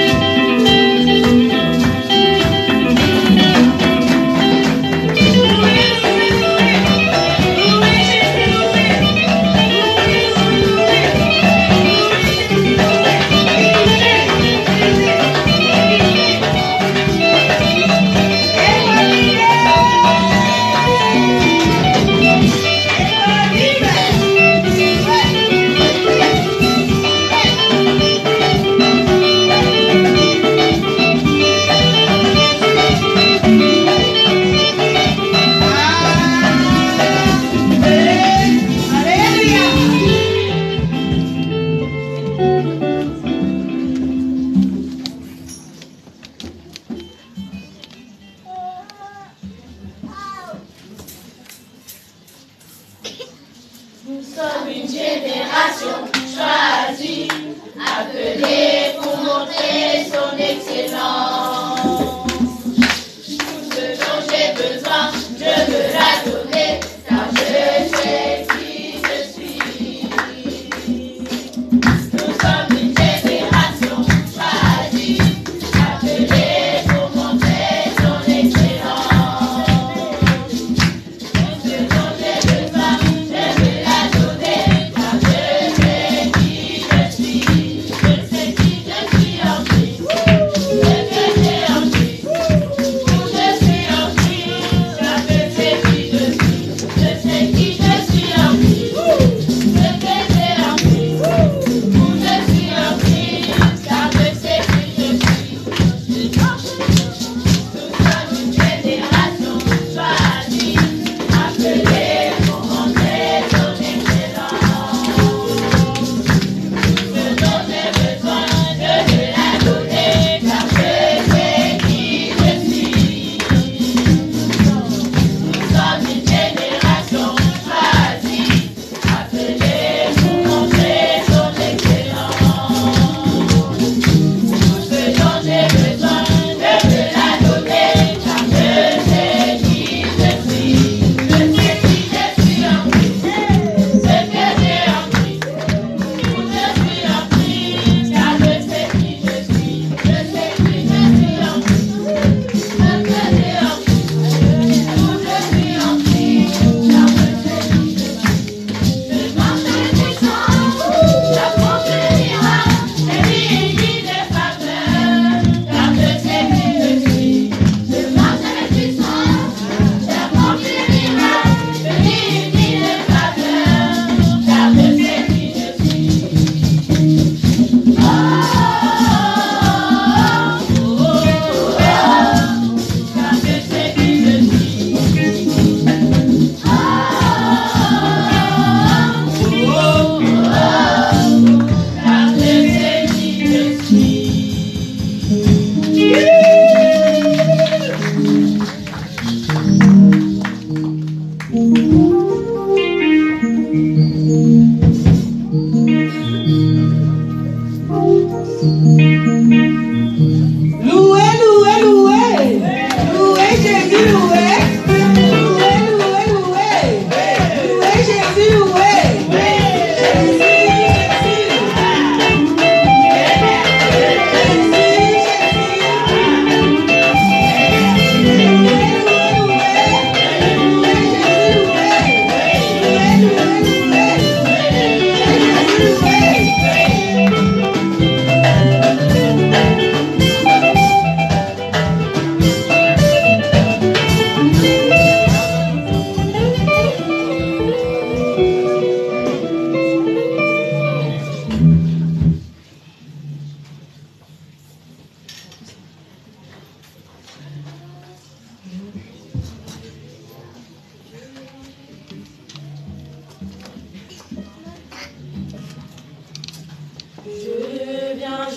Yeah.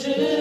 Je viens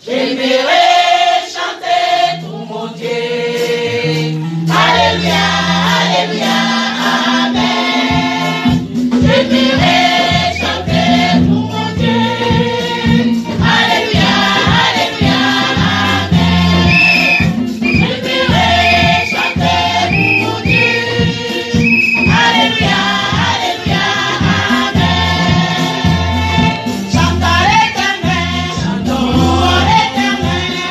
J'aimerais chanter pour mon Dieu. Alléluia, Alléluia, Amen. J'aimerais chanter pour mon Dieu. Alléluia, Alléluia, Amen. J'aimerais chanter pour mon Dieu. Alléluia, Alléluia, Amen. Chantons l'Éternel, chantons l'Éternel.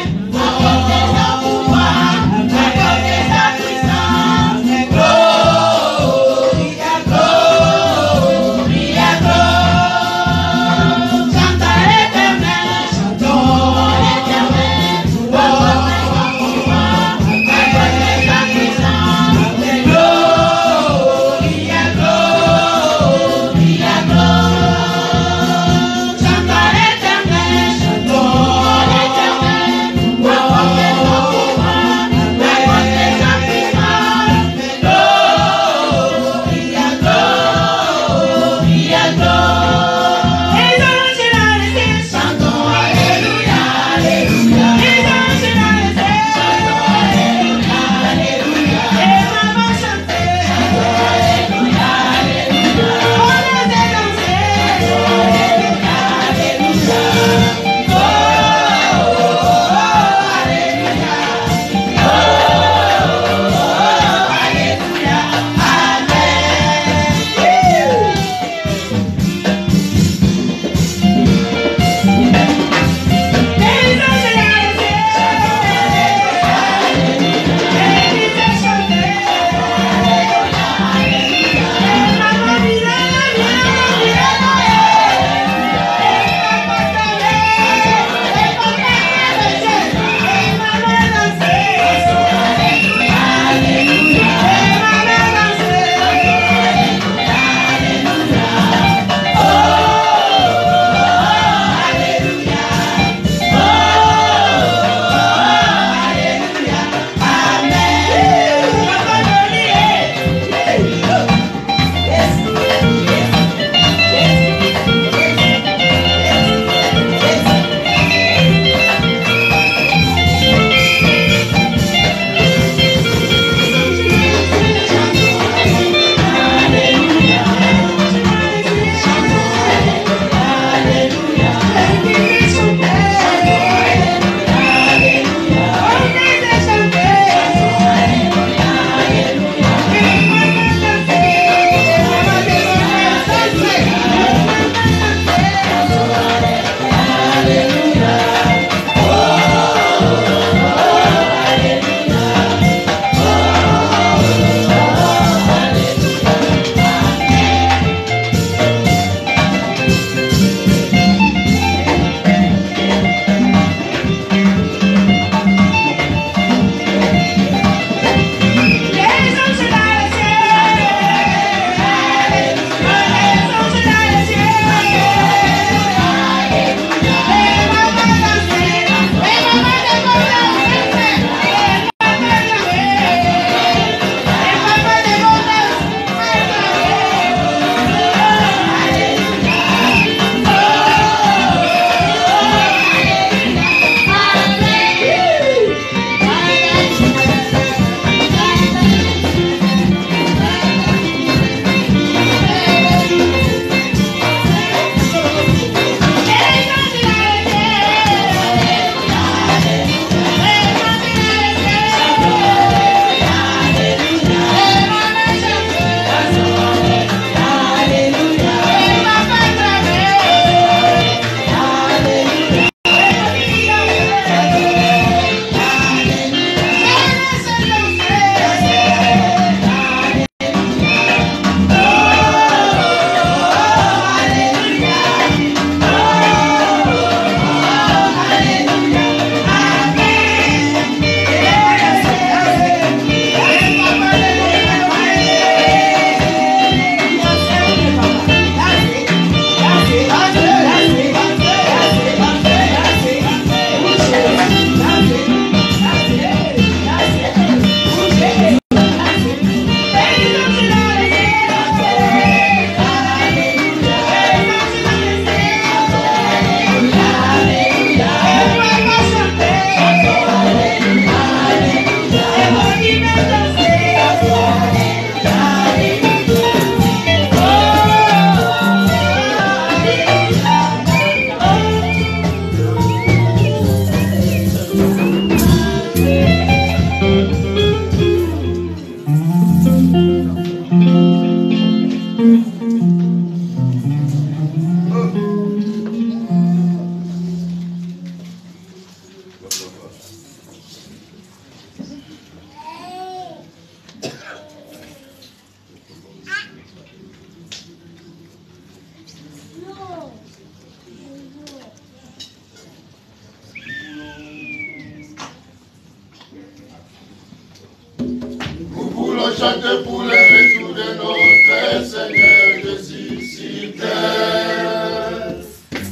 pour le retour de notre Seigneur Jésus sur terre.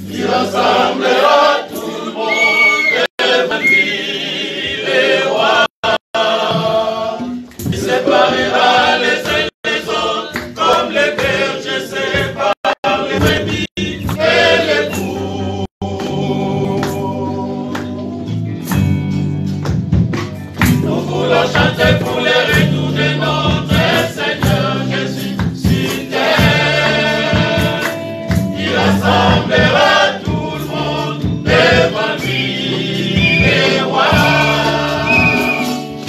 Il rassemblera tout le monde devant lui, les rois. Il séparera les uns les autres, comme les bergers séparent les brebis et les boucs. Nous voulons chanter pour le retour de notre Seigneur Jésus sur terre. Il rassemblera tout le monde devant lui, les rois.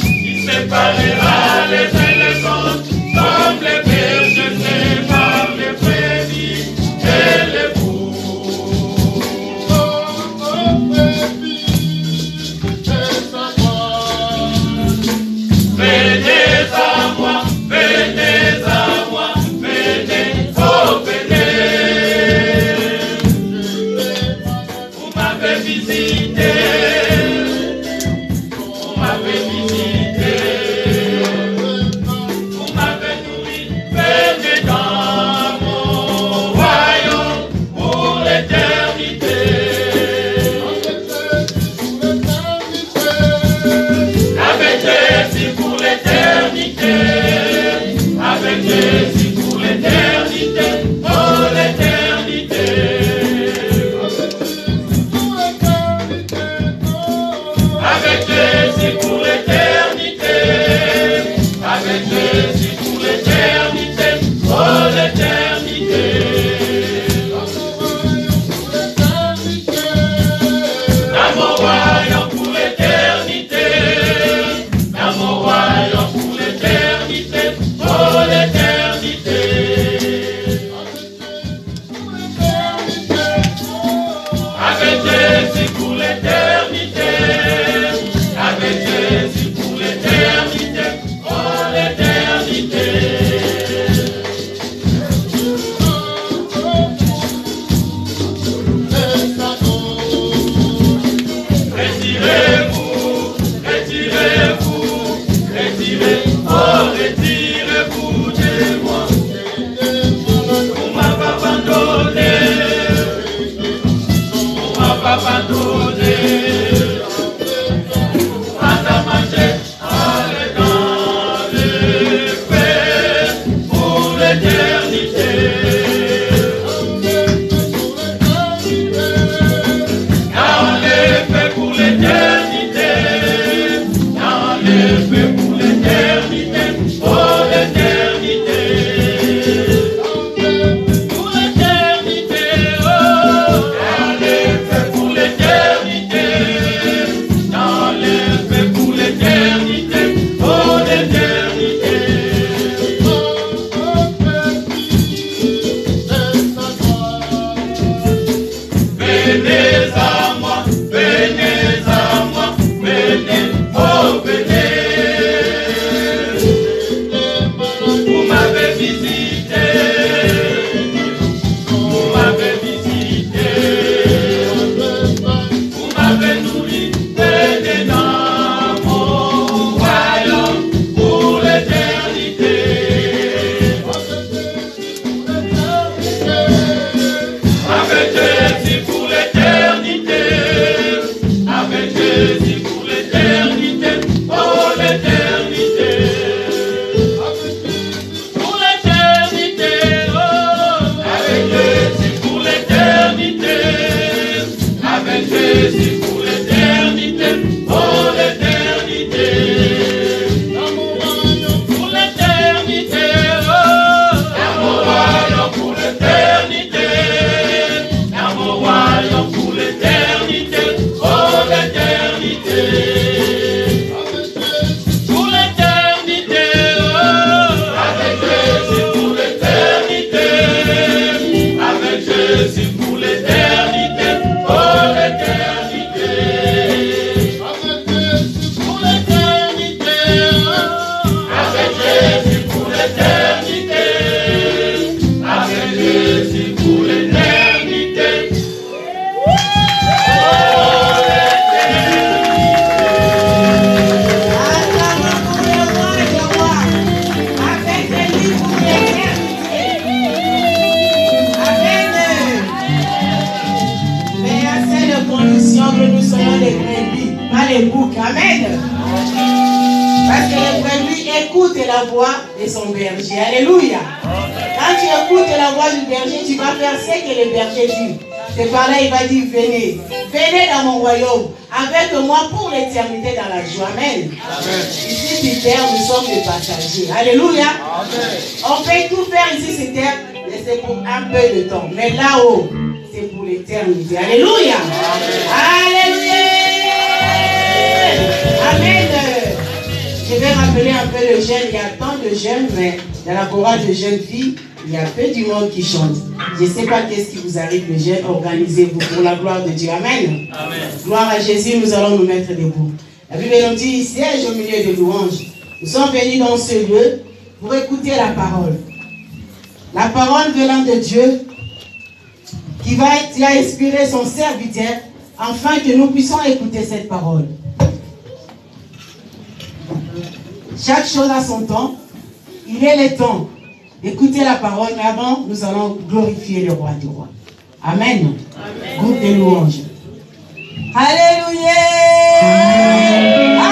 Il séparera les uns les autres, comme les bergers séparent les brebis et les boucs. Oh, brebis, c'est sa gloire. Venez à moi, venez à moi, venez, oh venez. Vous m'avez visité, vous m'avez visité, vous m'avez nourri, venez dans mon royaume pour l'éternité. Avec Jésus pour l'éternité, avec Jésus pour l'éternité, pour l'éternité. Avec Jésus pour l'éternité, avec Jésus pour l'éternité, pour l'éternité. Dans mon royaume pour l'éternité, dans mon royaume pour l'éternité, pour l'éternité. Avec Jésus pour l'éternité, avec Jésus pour l'éternité, pour l'éternité. Retirez-vous, retirez-vous, retirez-vous, oh retirez-vous de moi. Vous m'avez abandonné, vous m'avez abandonné. Pendant manger, allez dans le feu pour l'éternité. Dans le feu pour l'éternité, dans le feu pour l'éternité, pour l'éternité. Pour l'éternité, oh, dans le feu pour l'éternité. que nous soyons les brebis, pas les boucs. Amen. Parce que les brebis écoutent la voix de son berger. Alléluia. Quand tu écoutes la voix du berger, tu vas faire ce que le berger dit. C'est par là il va dire, venez, venez dans mon royaume, avec moi pour l'éternité dans la joie. Amen. Amen. Ici sur terre, nous sommes des passagers. Alléluia. Amen. On peut tout faire ici sur terre, mais c'est pour un peu de temps. Mais là-haut, c'est pour l'éternité. Alléluia. Amen. Alléluia. Amen. Je vais rappeler un peu le jeûne. Il y a tant de jeunes, mais dans la chorale de jeunes filles, il y a peu du monde qui chante. Je ne sais pas qu'est-ce qui vous arrive, les jeunes. Organisez-vous pour la gloire de Dieu. Amen. Amen. Gloire à Jésus, nous allons nous mettre debout. La Bible nous dit, il siège au milieu des louanges. Nous sommes venus dans ce lieu pour écouter la parole. La parole venant de Dieu qui a inspiré son serviteur afin que nous puissions écouter cette parole. Chaque chose a son temps. Il est le temps d'écouter la parole, mais avant, nous allons glorifier le roi du roi. Amen. Amen. Groupe de louanges. Alléluia.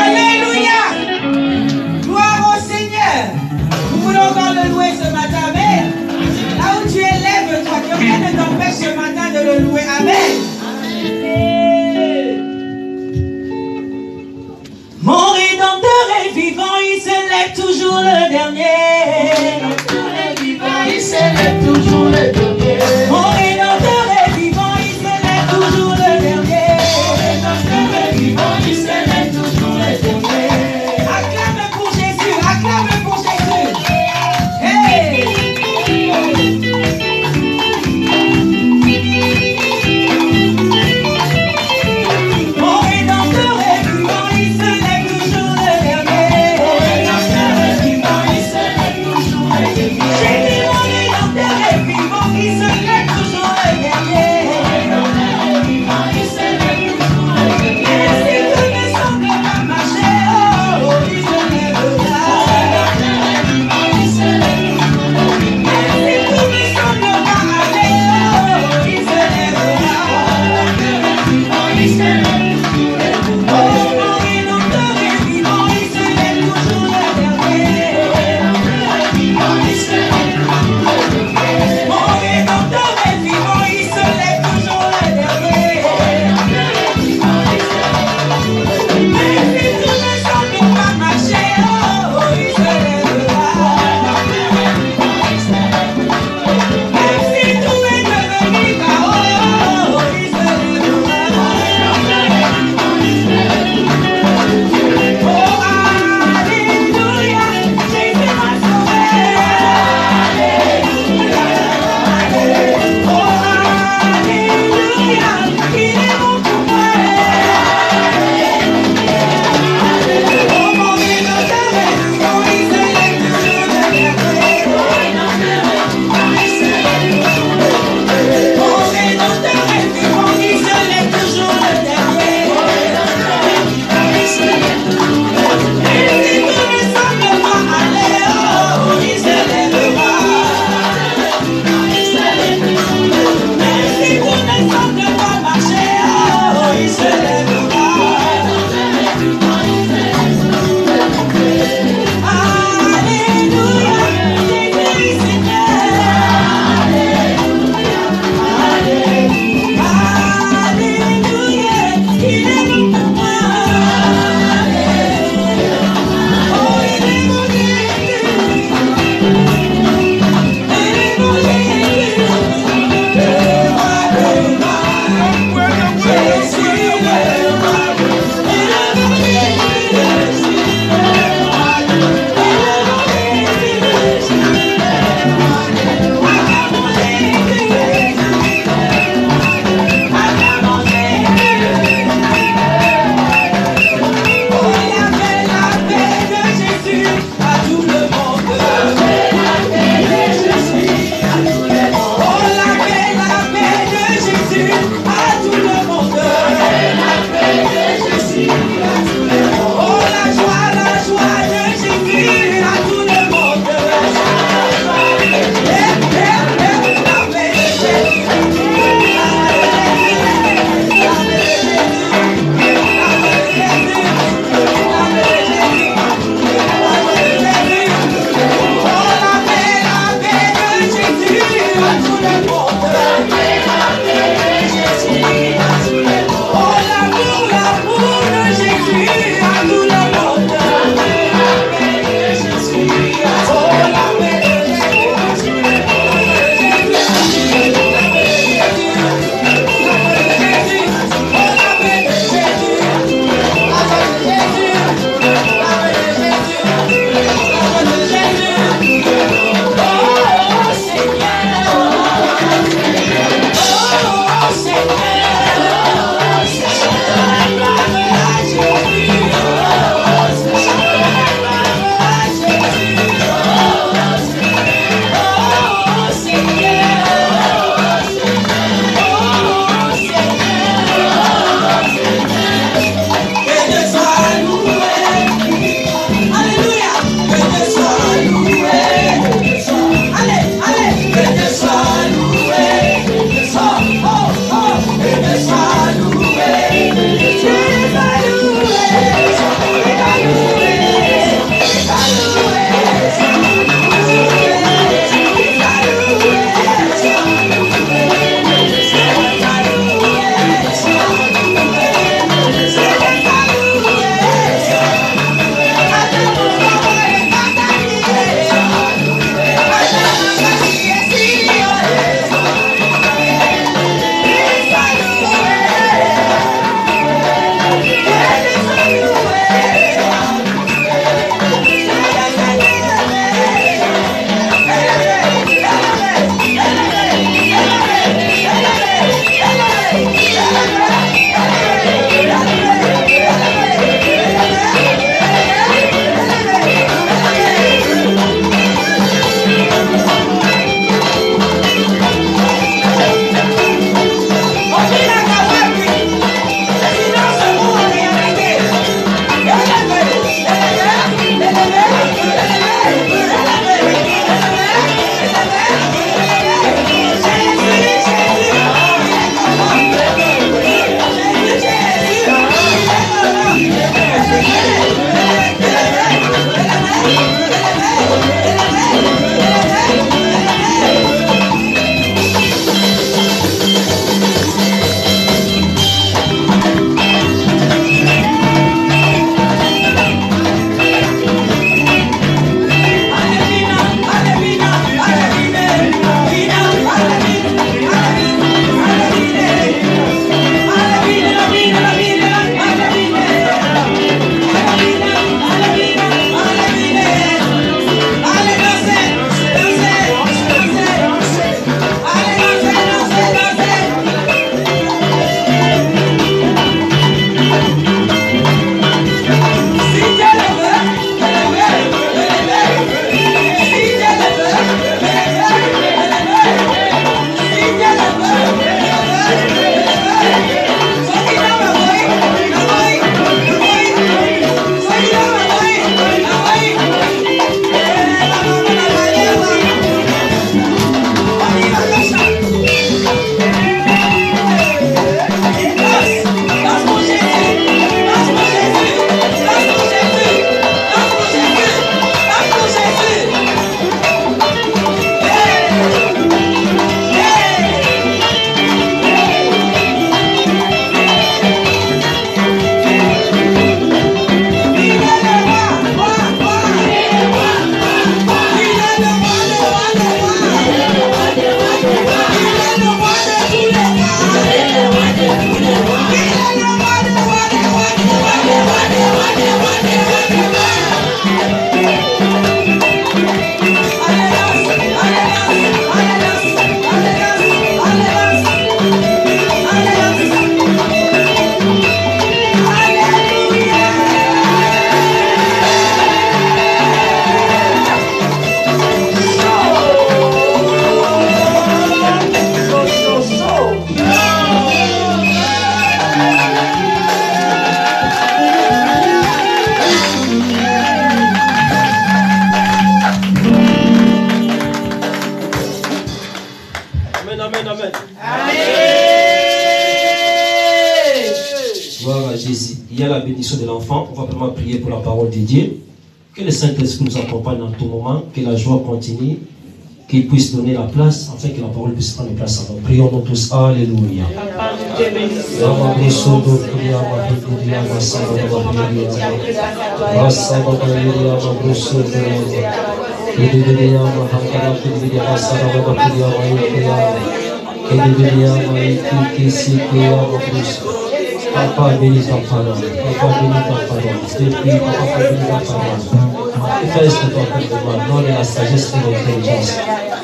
Alléluia. Gloire au Seigneur. Nous voulons encore le louer ce matin. Amen. Là où tu es, lève-toi. Que rien ne t'empêche ce matin de le louer. Amen. Mon Rédempteur est vivant, il se lève toujours le dernier. Mon Rédempteur est vivant, il se lève toujours le dernier. Mon Rédempteur est vivant, il se lève toujours le dernier. Mon Rédempteur est vivant, il se lève toujours le dernier. Acclame pour Jésus, acclame pour Jésus. Hey! Mon Rédempteur est vivant, il se lève toujours le dernier. Mon Rédempteur est vivant, il se lève toujours le dernier. J'ai dit mon Rédempteur est vivant, il se lève toujours le dernier. Mon Rédempteur est vivant, il se lève toujours le dernier. Et si tout ne semble pas marcher, oh, il se lèvera. Mon Rédempteur est vivant, il se lève toujours le dernier. Et si tout ne semble pas aller, oh, il se lèvera. Mon Rédempteur est vivant, il se lève toujours le dernier. Oh, mon Rédempteur est vivant, il se lève toujours le dernier. Mon Rédempteur est vivant, il se lève toujours le dernier. Même si tout ne semble pas marcher, oh, il se lèvera. Même si tout est devenu chaos, il se lèvera. Gloire à Jésus. Il y a la bénédiction de l'enfant. On va vraiment prier pour la parole de Dieu. Que le Saint-Esprit nous accompagne dans tout moment. Que la joie continue. Qu'il puisse donner la place afin que la parole puisse prendre place. Alors prions nous tous. Alléluia. Papa bénis ta parole, Papa bénis ta parole, je te prie, Papa bénis ta parole. Manifeste ton peuple, non de la sagesse et de l'intelligence.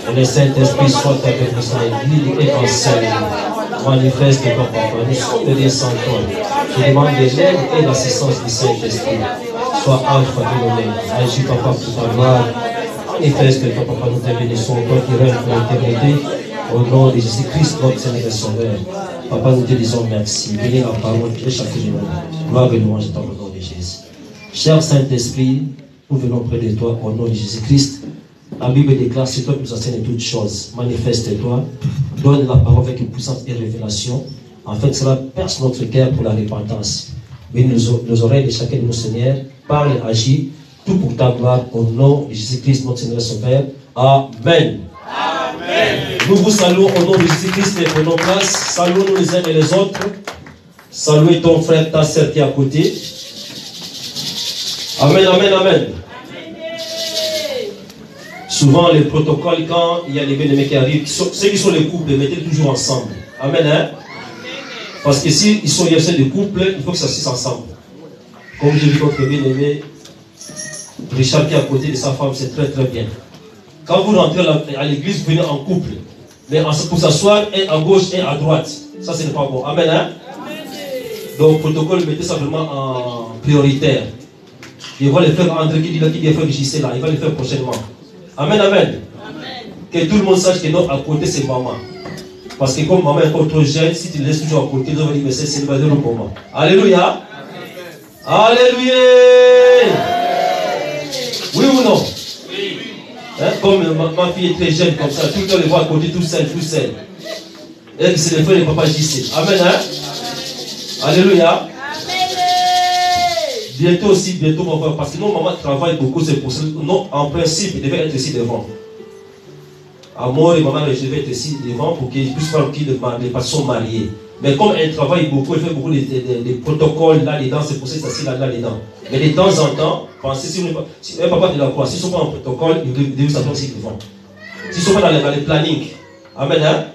Et le Saint-Esprit soit avec nous dans l'église et enseigne. Manifeste ton Papa, nous sommes des sans toi. Je demande de l'aide et l'assistance du Saint-Esprit. Sois alpha et l'oméga. Agis Papa pour ta gloire. Manifeste ton Papa, nous te bénissons, toi qui règnes pour l'éternité. Au nom de Jésus-Christ, notre Seigneur et Sauveur. Papa, nous te disons merci. Bénis la parole de chaque jour. Gloire et louange dans le nom de Jésus. Cher Saint-Esprit, nous venons près de toi au nom de Jésus-Christ. La Bible déclare, c'est toi qui nous enseignes toutes choses. Manifeste-toi, donne la parole avec une puissance et révélation, afin que cela perce notre cœur pour la repentance. Bénis nos oreilles de chacun de nos seigneurs, parle et agis, tout pour ta gloire, au nom de Jésus-Christ, notre Seigneur et Sauveur. Amen. Amen. Nous vous saluons au nom de Jésus-Christ et prenons place. Saluons-nous les uns et les autres. Saluez ton frère, ta sœur qui est à côté. Amen, amen, amen. Souvent, les protocoles, quand il y a les bien-aimés qui arrivent, ceux qui sont les couples, mettez toujours ensemble. Amen, hein? Parce que s'ils sont des couples, il faut que ça s'assise ensemble. Comme j'ai vu votre bien-aimé, Richard qui est à côté de sa femme, c'est très très bien. Quand vous rentrez à l'église, vous venez en couple. Mais pour s'asseoir, un à gauche et à droite. Ça, ce n'est pas bon. Amen, hein? Donc, protocole, mettez ça vraiment en prioritaire. Il va le faire André qui dit là, qui vient faire JC là. Il va le faire prochainement. Amen, amen. Que tout le monde sache que non, à côté, c'est maman. Parce que comme maman est encore trop jeune, si tu le laisses toujours à côté, tu vas dire, mais c'est célibataire ou comment. Alléluia. Alléluia. Oui ou non? Oui. Hein, comme ma fille est très jeune comme ça, tout le temps, elle voit à côté, tout seul, tout seul. Et c'est le frère et le papa JC. Amen, hein? Alléluia. Bientôt aussi, bientôt, on va, parce que nos mamans travaillent beaucoup, c'est pour ça. Non, en principe, ils devaient être ici devant. Amour et maman, je devais être ici devant pour qu'ils puissent faire les personnes mariées. Mais comme elles travaillent beaucoup, elles font beaucoup de protocoles là-dedans, c'est pour ça qu'ils sont là-dedans. Mais de temps en temps, pensez, si un papa de la croix, s'ils ne sont pas en protocole, ils doivent s'attendre ici devant. S'ils ne sont pas dans les plannings. Amen, hein?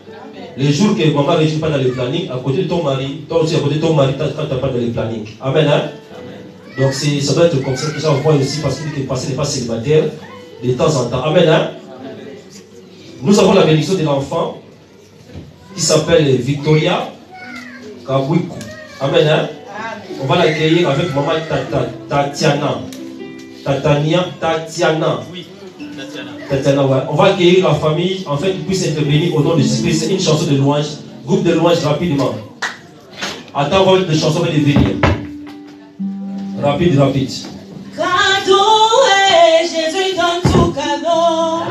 Les jours que maman ne réussit pas dans les plannings, à côté de ton mari, toi aussi à côté de ton mari, quand tu n'as pas dans les plannings. Amen, hein? Donc ça doit être comme ça que ça voit aussi parce que le passé n'est pas célibataire de temps en temps. Amen, hein? Nous avons la bénédiction de l'enfant qui s'appelle Victoria Kabwiku. Amen, hein? On va l'accueillir avec maman Tatiana. Tatiana. Oui, Tatiana, ouais. On va accueillir la famille, en fait, qu'ils puissent être bénis au nom de Jésus-Christ. C'est une chanson de louange, groupe de louange rapidement. Attends, de chanson va devenir. Rapide, rapide. Cadeau et Jésus donne tout cadeau.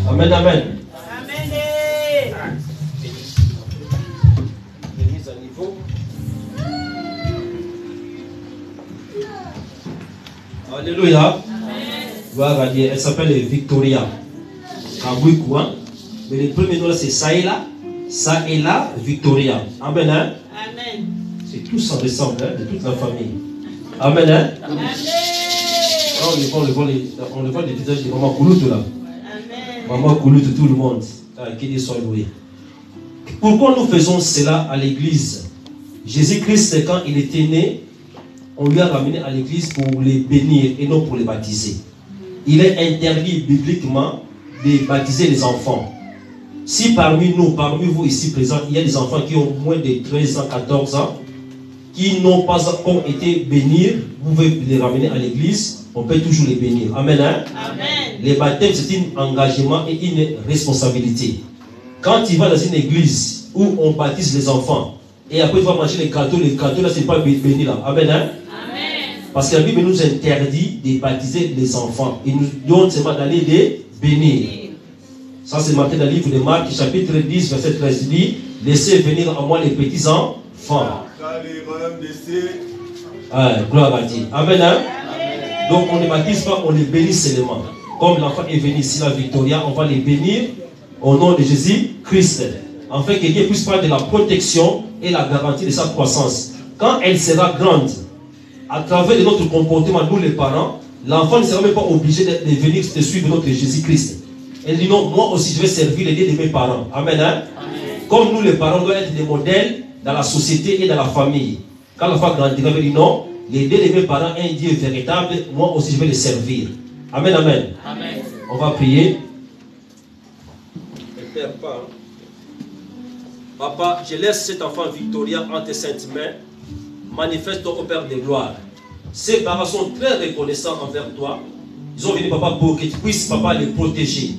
Amen, amen. Remise à niveau. Alléluia. Gloire à Dieu. Elle s'appelle Victoria. Kabwiku, hein? Mais le premier nom là c'est Saïla. Saïla Victoria. Amen, hein? Amen. C'est tout ça ressemble, hein, de toute la famille. Amen, hein? Amen. On le voit les visages de Maman Kouloutou là. Maman Kouloutou, tout le monde. Qu'il soit loué. Pourquoi nous faisons cela à l'église? Jésus-Christ, quand il était né, on lui a ramené à l'église pour les bénir et non pour les baptiser. Il est interdit bibliquement de baptiser les enfants. Si parmi nous, parmi vous ici présents, il y a des enfants qui ont moins de 13 ans, 14 ans, qui n'ont pas encore été bénis, vous pouvez les ramener à l'église, on peut toujours les bénir. Amen. Hein? Amen. Les baptêmes, c'est un engagement et une responsabilité. Quand tu vas dans une église où on baptise les enfants, et après tu vas manger les gâteaux là, c'est pas béni là. Amen. Hein? Amen. Parce que la Bible nous interdit de baptiser les enfants. Il nous donne seulement d'aller les bénir. Ça, c'est marqué dans le livre de Marc, chapitre 10, verset 13, dit: laissez venir à moi les petits enfants. Gloire à Dieu. Amen. Hein? Donc, on ne baptise pas, on les bénit seulement. Comme l'enfant est venu ici, la Victoria, on va les bénir au nom de Jésus-Christ. Afin que Dieu puisse prendre de la protection et la garantie de sa croissance. Quand elle sera grande, à travers de notre comportement, nous les parents, l'enfant ne sera même pas obligé de venir de suivre notre Jésus-Christ. Elle dit non, moi aussi je vais servir les dieux de mes parents. Amen. Hein? Amen. Comme nous les parents doivent être des modèles dans la société et dans la famille. Quand l'enfant grandira, il dit non, les dieux de mes parents, un Dieu véritable, moi aussi je vais les servir. Amen, amen. Amen. On va prier. Ne perds pas. Papa, je laisse cet enfant Victoria entre tes saintes mains. Manifeste au Père de gloire. Ses parents sont très reconnaissants envers toi. Ils ont venu, papa, pour que tu puisses, papa, les protéger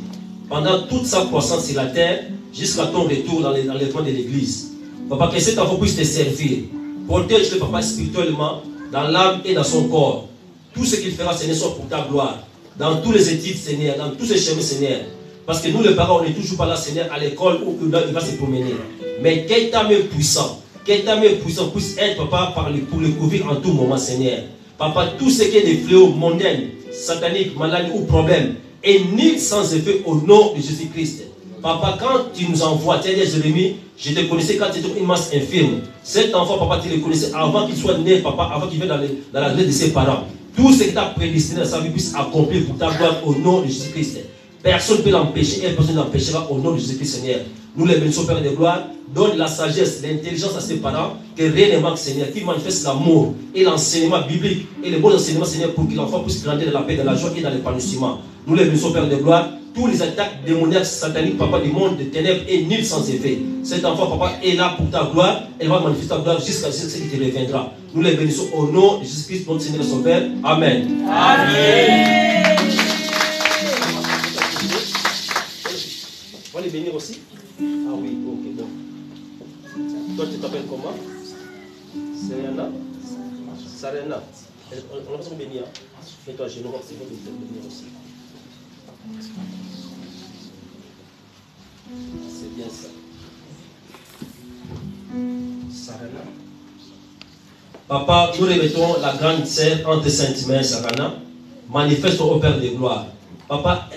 pendant toute sa croissance sur la terre, jusqu'à ton retour dans les rangs de l'église. Papa, que cet enfant puisse te servir. Protège-le, papa, spirituellement, dans l'âme et dans son corps. Tout ce qu'il fera, Seigneur, soit pour ta gloire. Dans tous les études, Seigneur, dans tous ces chemins, Seigneur. Parce que nous, les parents, on n'est toujours pas là, Seigneur, à l'école où il va se promener. Mais quel ta main puissant, puisse être, papa, pour le couvrir en tout moment, Seigneur. Papa, tout ce qui est des fléaux mondains, sataniques, maladies ou problèmes, est nul sans effet au nom de Jésus-Christ. Papa, quand tu nous envoies, tu as dit, Jérémie, je te connaissais quand tu étais une masse infirme. Cet enfant, papa, tu le connaissais avant qu'il soit né, papa, avant qu'il vienne dans la grève de ses parents. Tout ce qui t'a prédestiné à sa vie puisse accomplir pour ta gloire au nom de Jésus-Christ. Personne ne peut l'empêcher et personne ne l'empêchera au nom de Jésus-Christ, Seigneur. Nous les bénissons, Père de gloire. Donne la sagesse, l'intelligence à ses parents, que rien ne manque, Seigneur, qu'il manifeste l'amour et l'enseignement biblique et les bons enseignements, Seigneur, pour que l'enfant puisse grandir dans la paix, dans la joie et dans l'épanouissement. Nous les bénissons, Père de gloire. Tous les attaques démoniaques, sataniques, papa, du monde de ténèbres est nul sans effet. Cet enfant, papa, est là pour ta gloire. Elle va manifester ta gloire jusqu'à ce qu'il te reviendra. Nous les bénissons au nom de Jésus-Christ, notre Seigneur et son Père. Amen. Amen. On va les bénir aussi? Ah oui, ok, bon. Toi, tu t'appelles comment? Serena? Sarena. On va se bénir. Et toi, je vais aussi te bénir aussi. C'est bien ça. Sarana. Papa, nous remettons la grande sœur entre tes saintes mains, Sarana. Manifeste au Père de gloire. Papa,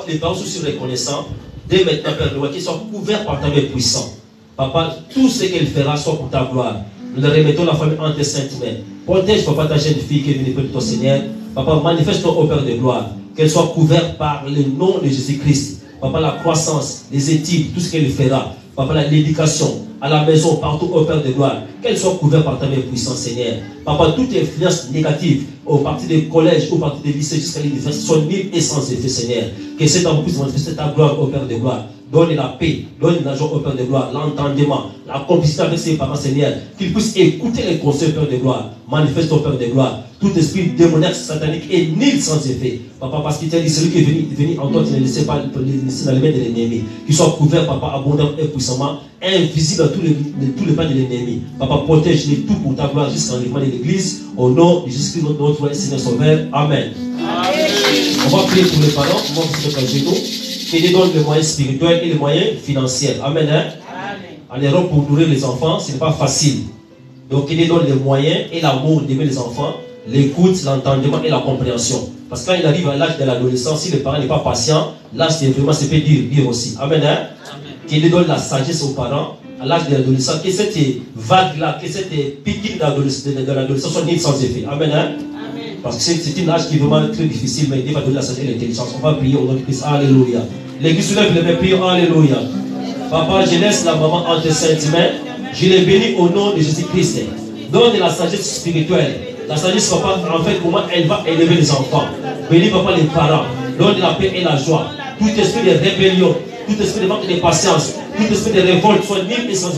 les parents sont si reconnaissants. Dès maintenant, Père de gloire, qu'ils soient couverts par ta main puissante. Papa, tout ce qu'elle fera soit pour ta gloire. Nous le remettons la famille entre tes saintes mains. Protège, papa, ta jeune fille qui est venue près de ton Seigneur. Papa, manifeste-toi au Père de gloire. Qu'elle soit couverte par le nom de Jésus-Christ. Papa, la croissance, les études, tout ce qu'elle fera. Papa, l'éducation, à la maison, partout au Père de gloire. Qu'elle soit couverte par ta main puissante, Seigneur. Papa, toute influence négative, au parti des collèges, au parti des lycées, jusqu'à l'université, soit nulle et sans effet, Seigneur. Que cet homme puisse manifester ta gloire au Père de gloire. Donne la paix, donne la joie au Père de gloire, l'entendement, la complicité avec ses parents, Seigneur. Qu'il puisse écouter les conseils au Père de gloire. Manifeste au Père de gloire. Tout esprit démoniaque, satanique est nul sans effet. Papa, parce qu'il t'a dit, celui qui est venu en toi, tu ne laisses pas laisser dans les mains de l'ennemi. Qu'il soit couvert, papa, abondamment et puissamment, invisible à tous les pas de l'ennemi. Papa, protège-les tout pour ta gloire jusqu'à l'enlèvement de l'église. Au nom de Jésus-Christ, notre Seigneur Sauveur. Amen. Amen. On va prier pour les parents. Moi, je suis à genoux. Qu'il nous donne les moyens spirituels et les moyens financiers. Amen. Hein? En Europe, pour nourrir les enfants, ce n'est pas facile. Donc, qu'il nous donne les moyens et l'amour d'aimer les enfants, l'écoute, l'entendement et la compréhension. Parce que quand il arrive à l'âge de l'adolescence, si le parent n'est pas patient, là, c'est vraiment, c'est fait dire aussi. Amen. Hein? Qu'il nous donne la sagesse aux parents à l'âge de l'adolescence, que cette vague-là, que cette piqûre de l'adolescence soit née sans effet. Amen. Hein? Parce que c'est une âge qui est vraiment très difficile, mais Dieu va donner la sagesse et l'intelligence. On va prier au nom de Christ. Alléluia. L'église soulève les mains, prions. Alléluia. Papa, je laisse la maman entre tes saintes mains. Je les bénis au nom de Jésus-Christ. Donne la sagesse spirituelle. La sagesse, papa, en fait, comment elle va élever les enfants. Bénis, papa, les parents. Donne la paix et la joie. Tout esprit de rébellion, tout esprit de manque de patience, tout esprit de révolte soit nul et sans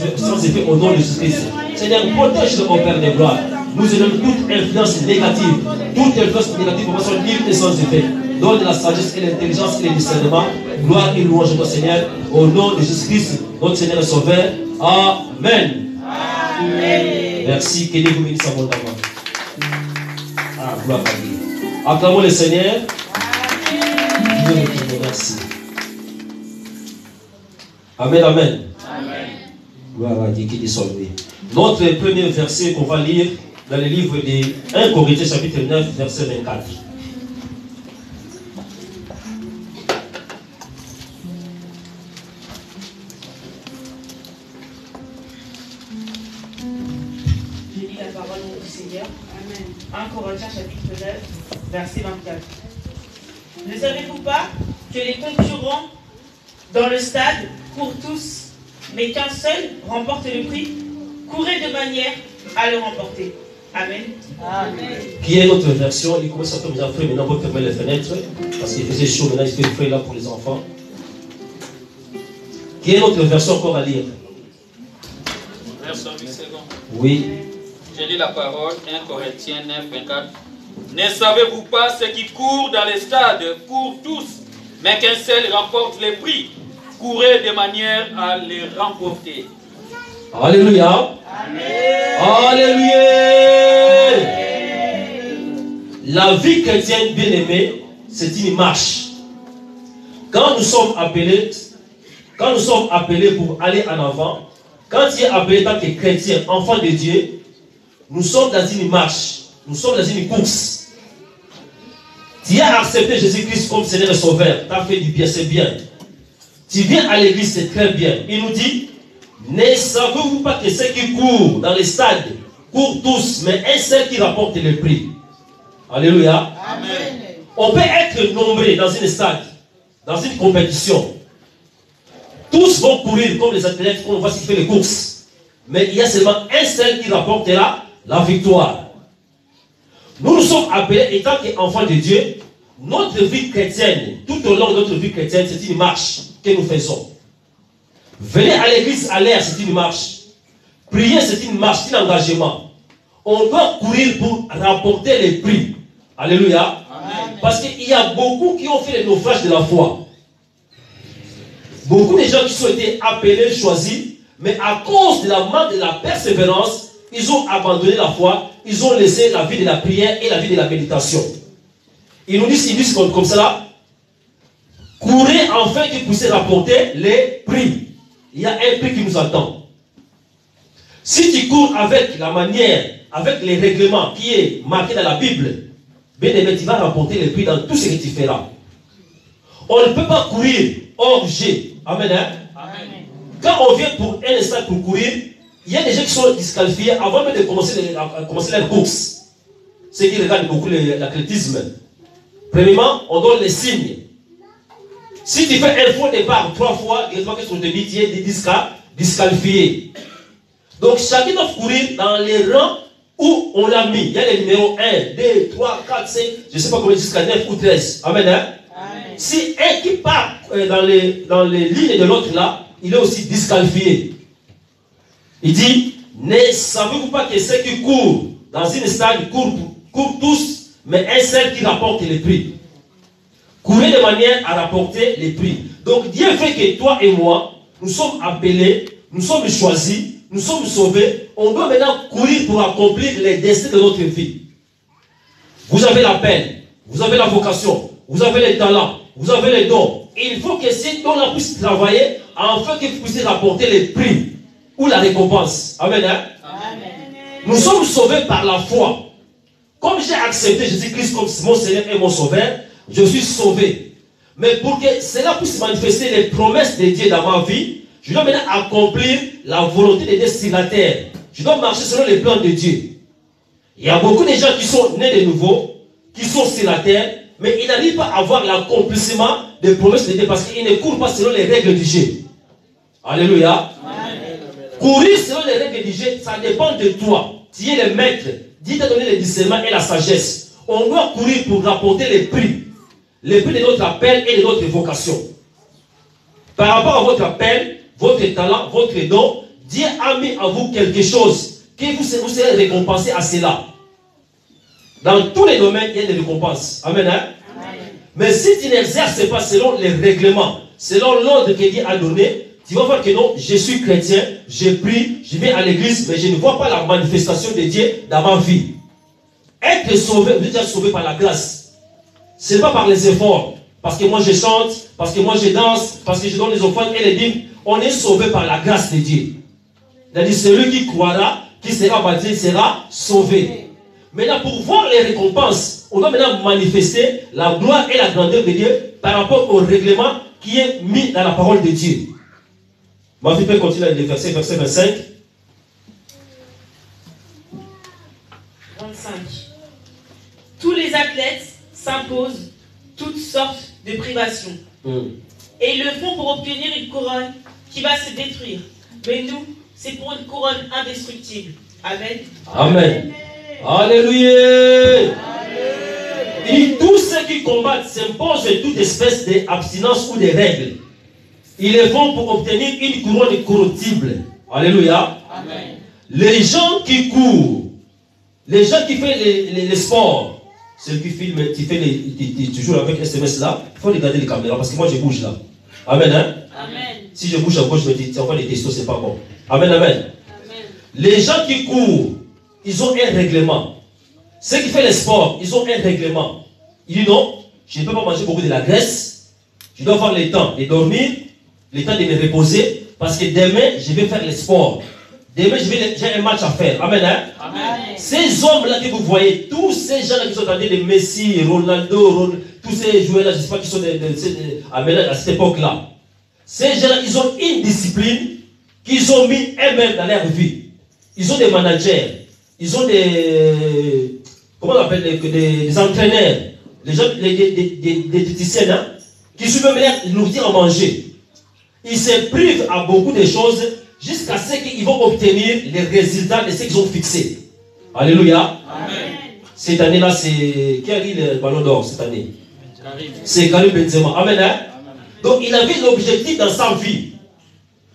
effet au nom de Jésus-Christ. Seigneur, protège mon Père de gloire. Nous élevons toute influence négative. Toute influence négative pour moi soit nulle et sans effet. Donne la sagesse et l'intelligence et le discernement. Gloire et louange à toi, Seigneur. Au nom de Jésus-Christ, notre Seigneur et Sauveur. Amen. Amen. Merci. Que Dieu vous bénisse abondamment. Ah, gloire à Dieu. Acclamons le Seigneur. Merci. Amen, amen. Amen. Gloire à Dieu qui dit sauvé. Notre premier verset qu'on va lire dans le livre de 1 Corinthiens chapitre 9, verset 24. Je lis la parole du Seigneur. Amen. 1 Corinthiens chapitre 9, verset 24. Ne savez-vous pas que les concurrents dans le stade courent tous, mais qu'un seul remporte le prix? Courez de manière à le remporter. Amen. Amen. Qui est notre version? Il commence à tomber en frais, maintenant on va fermer les fenêtres parce qu'il faisait chaud, maintenant il fait frais là pour les enfants. Qui est notre version encore à lire? Version 8 secondes. Oui. Je lis la parole, 1 Corinthiens 9, 24. Ne savez-vous pas, ceux qui courent dans les stades courent tous, mais qu'un seul remporte les prix? Courez de manière à les remporter. Alléluia. Amen. Alléluia. La vie chrétienne bien-aimée, c'est une marche. Quand nous sommes appelés pour aller en avant, quand tu es appelé en tant que chrétien, enfant de Dieu, nous sommes dans une marche, nous sommes dans une course. Tu as accepté Jésus-Christ comme Seigneur et Sauveur, tu as fait du bien, c'est bien. Tu viens à l'église, c'est très bien. Il nous dit, ne savez-vous pas que ceux qui courent dans les stades courent tous, mais un seul qui rapporte le prix? Alléluia. Amen. On peut être nombreux dans une stade, dans une compétition. Tous vont courir comme les athlètes, qu'on voit ce qui fait les courses. Mais il y a seulement un seul qui rapporte la victoire. Nous nous sommes appelés, étant qu'enfants de Dieu, notre vie chrétienne, tout au long de notre vie chrétienne, c'est une marche que nous faisons. Venir à l'église à l'air, c'est une marche. Prier, c'est une marche, c'est un engagement. On doit courir pour remporter les prix. Alléluia. Amen. Parce qu'il y a beaucoup qui ont fait le naufrage de la foi. Beaucoup de gens qui ont été appelés, choisis, mais à cause de la manque de la persévérance, ils ont abandonné la foi, ils ont laissé la vie de la prière et la vie de la méditation. Ils nous disent comme cela, courez afin que vous puissiez rapporter les prix. Il y a un prix qui nous attend. Si tu cours avec la manière, avec les règlements qui est marqué dans la Bible, bien aimé, tu vas rapporter les prix dans tout ce que tu feras. On ne peut pas courir hors jeu. Amen. Hein? Amen. Quand on vient pour un instant pour courir, il y a des gens qui sont disqualifiés avant même de commencer leur course. Ceux qui regardent beaucoup l'athlétisme. Premièrement, on donne les signes. Si tu fais un faux départ 3 fois, directement que sur te dit, tu es disqualifié. Donc chacun doit courir dans les rangs où on l'a mis. Il y a les numéros 1, 2, 3, 4, 5, je ne sais pas combien, jusqu'à 9 ou 13. Amen. Hein? Amen. Si un qui part dans les lignes de l'autre là, il est aussi disqualifié. Il dit, ne savez-vous pas que ceux qui courent dans une stade courent tous, mais un seul qui rapporte les prix. Courez de manière à rapporter les prix. Donc Dieu fait que toi et moi, nous sommes appelés, nous sommes choisis, nous sommes sauvés. On doit maintenant courir pour accomplir les destins de notre vie. Vous avez l'appel, vous avez la vocation, vous avez les talents, vous avez les dons. Et il faut que ces dons-là puissent travailler afin que vous puissiez rapporter les prix ou la récompense. Amen. Hein? Amen. Nous sommes sauvés par la foi. Comme j'ai accepté Jésus-Christ comme mon Seigneur et mon Sauveur, je suis sauvé. Mais pour que cela puisse manifester les promesses de Dieu dans ma vie, je dois maintenant accomplir la volonté de Dieu sur la terre. Je dois marcher selon les plans de Dieu. Il y a beaucoup de gens qui sont nés de nouveau, qui sont sur la terre, mais ils n'arrivent pas à avoir l'accomplissement des promesses de Dieu parce qu'ils ne courent pas selon les règles du jeu. Alléluia. Amen. Courir selon les règles du jeu, ça dépend de toi. Tu es le maître. Dieu t'a donné le discernement et la sagesse. On doit courir pour rapporter les prix. Les prix de notre appel et de notre vocation. Par rapport à votre appel, votre talent, votre don, Dieu a mis à vous quelque chose que vous serez récompensé à cela. Dans tous les domaines, il y a des récompenses. Amen. Hein? Amen. Mais si tu n'exerces pas selon les règlements, selon l'ordre que Dieu a donné, tu vas voir que non, je suis chrétien, je prie, je vais à l'église, mais je ne vois pas la manifestation de Dieu dans ma vie. Être sauvé, vous êtes déjà sauvé par la grâce. Ce n'est pas par les efforts. Parce que moi je chante, parce que moi je danse, parce que je donne les offrandes et les dîmes. On est sauvé par la grâce de Dieu. C'est-à-dire celui qui croira, qui sera baptisé, sera sauvé. Maintenant, pour voir les récompenses, on doit maintenant manifester la gloire et la grandeur de Dieu par rapport au règlement qui est mis dans la parole de Dieu. Ma fille peut continuer le verset 25. 25. Tous les athlètes s'imposent toutes sortes de privations. Et ils le font pour obtenir une couronne qui va se détruire. Mais nous, c'est pour une couronne indestructible. Amen. Amen. Alléluia. Et tous ceux qui combattent s'imposent toute espèce d'abstinence ou de règles. Ils le font pour obtenir une couronne incorruptible. Alléluia. Amen. Les gens qui courent, les gens qui font les sports, celui qui filme, tu joues avec SMS là, il faut regarder les caméras parce que moi je bouge là. Amen. Hein? Amen. Si je bouge à gauche, je me dis, tiens, on va les tester, c'est pas bon. Amen, amen. Amen. Les gens qui courent, ils ont un règlement. Ceux qui font les sports, ils ont un règlement. Ils disent non, je ne peux pas manger beaucoup de la graisse. Je dois avoir le temps de dormir, le temps de me reposer, parce que demain, je vais faire les sports. Demain, j'ai un match à faire. Amen. Hein? Amen. Ces hommes-là que vous voyez, tous ces gens-là qui sont dans les Messi, Ronaldo, tous ces joueurs-là, je ne sais pas qui sont à cette époque-là. Ces gens-là, ils ont une discipline qu'ils ont mis eux-mêmes dans leur vie. Ils ont des managers, ils ont des, comment on appelle, des entraîneurs, des diététiciens, hein, qui suivent même leur nourriture à manger. Ils se privent à beaucoup de choses jusqu'à ce qu'ils vont obtenir les résultats de ce qu'ils ont fixé. Alléluia. Amen. Cette année-là, c'est... Qui a eu le ballon d'or cette année? C'est Karim Benzema. Amen. Hein? Donc, il avait l'objectif dans sa vie.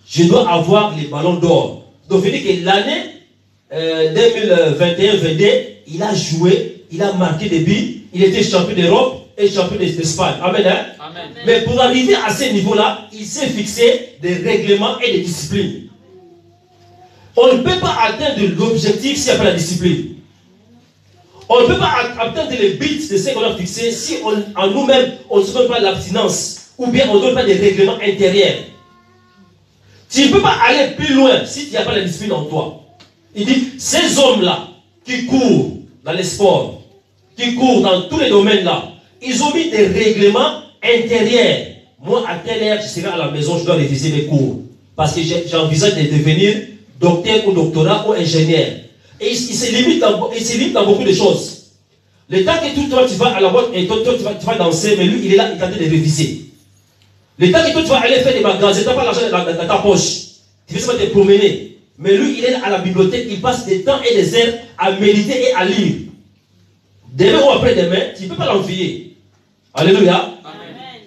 Je dois avoir les ballons d'or. Donc, il dit que l'année 2021-22, il a joué, il a marqué des buts, il était champion d'Europe et champion d'Espagne. Amen. Hein? Amen. Mais pour arriver à ce niveau-là, il s'est fixé des règlements et des disciplines. On ne peut pas atteindre l'objectif s'il n'y a pas la discipline. On ne peut pas atteindre les buts de ce qu'on a fixé si en nous-mêmes, on ne se donne pas l'abstinence ou bien on ne donne pas des règlements intérieurs. Tu ne peux pas aller plus loin si tu n'as pas la discipline en toi. Il dit, ces hommes-là qui courent dans les sports, qui courent dans tous les domaines-là, ils ont mis des règlements intérieurs. Moi, à telle heure, je serai à la maison, je dois réviser mes cours. Parce que j'envisage de devenir docteur ou doctorat ou ingénieur. Et il se limite dans beaucoup de choses. Le temps que toi tu vas à la boîte et toi tu vas danser, mais lui il est là, il est en train de réviser. Le temps que toi tu vas aller faire des magasins, tu n'as pas l'argent dans ta poche. Tu veux seulement te promener. Mais lui il est là à la bibliothèque, il passe des temps et des heures à méditer et à lire. Demain ou après-demain, tu ne peux pas l'envier. Alléluia. Amen.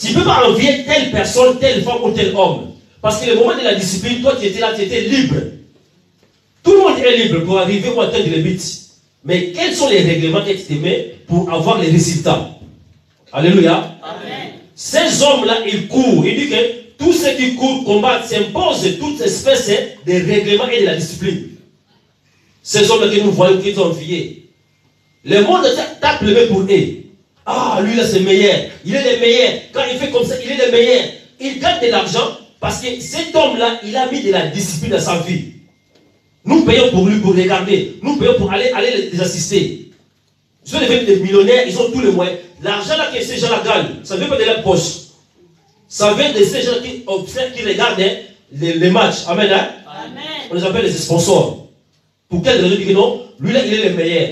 Tu ne peux pas envier telle personne, telle femme ou tel homme. Parce que le moment de la discipline, toi tu étais là, tu étais libre. Tout le monde est libre pour arriver ou atteindre les buts. Mais quels sont les règlements que tu te mets pour avoir les résultats? Alléluia. Amen. Ces hommes-là, ils courent. Il dit que tous ceux qui courent, combattent, s'imposent toute espèce de règlements et de la discipline. Ces hommes-là que nous voyons, qui ont enviés. Le monde tape le main pour eux. Ah, lui là c'est meilleur. Il est le meilleur. Quand il fait comme ça, il est le meilleur. Il gagne de l'argent parce que cet homme-là, il a mis de la discipline dans sa vie. Nous payons pour lui, pour regarder. Nous payons pour aller les assister. Ils sont devenus des millionnaires, ils ont tous les moyens. L'argent là que ces gens-là gagnent, ça ne vient pas de leur poche. Ça vient de ces gens qui observent, qui regardent les matchs. Amen. Hein? Amen. On les appelle les sponsors. Pour quelle raison dire que non? Lui là, il est le meilleur.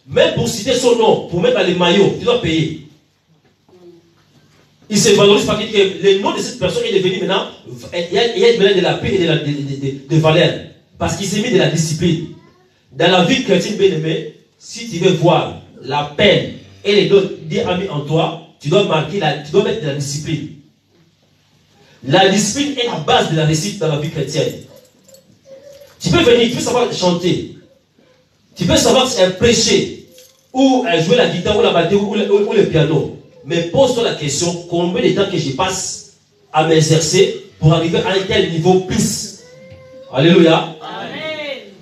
Même pour citer son nom, pour mettre dans les maillots, tu dois payer. Il se valorise parce que le nom de cette personne est devenu maintenant, il y a maintenant de la paix et de valeur. Parce qu'il s'est mis de la discipline. Dans la vie chrétienne bien-aimée, si tu veux voir la peine et les dons Dieu a mis en toi, tu dois mettre de la discipline. La discipline est la base de la réussite dans la vie chrétienne. Tu peux venir, tu peux savoir chanter, tu peux savoir prêcher, ou jouer la guitare, ou la batterie, ou le piano. Mais pose-toi la question, combien de temps que je passe à m'exercer pour arriver à un tel niveau plus? Alléluia.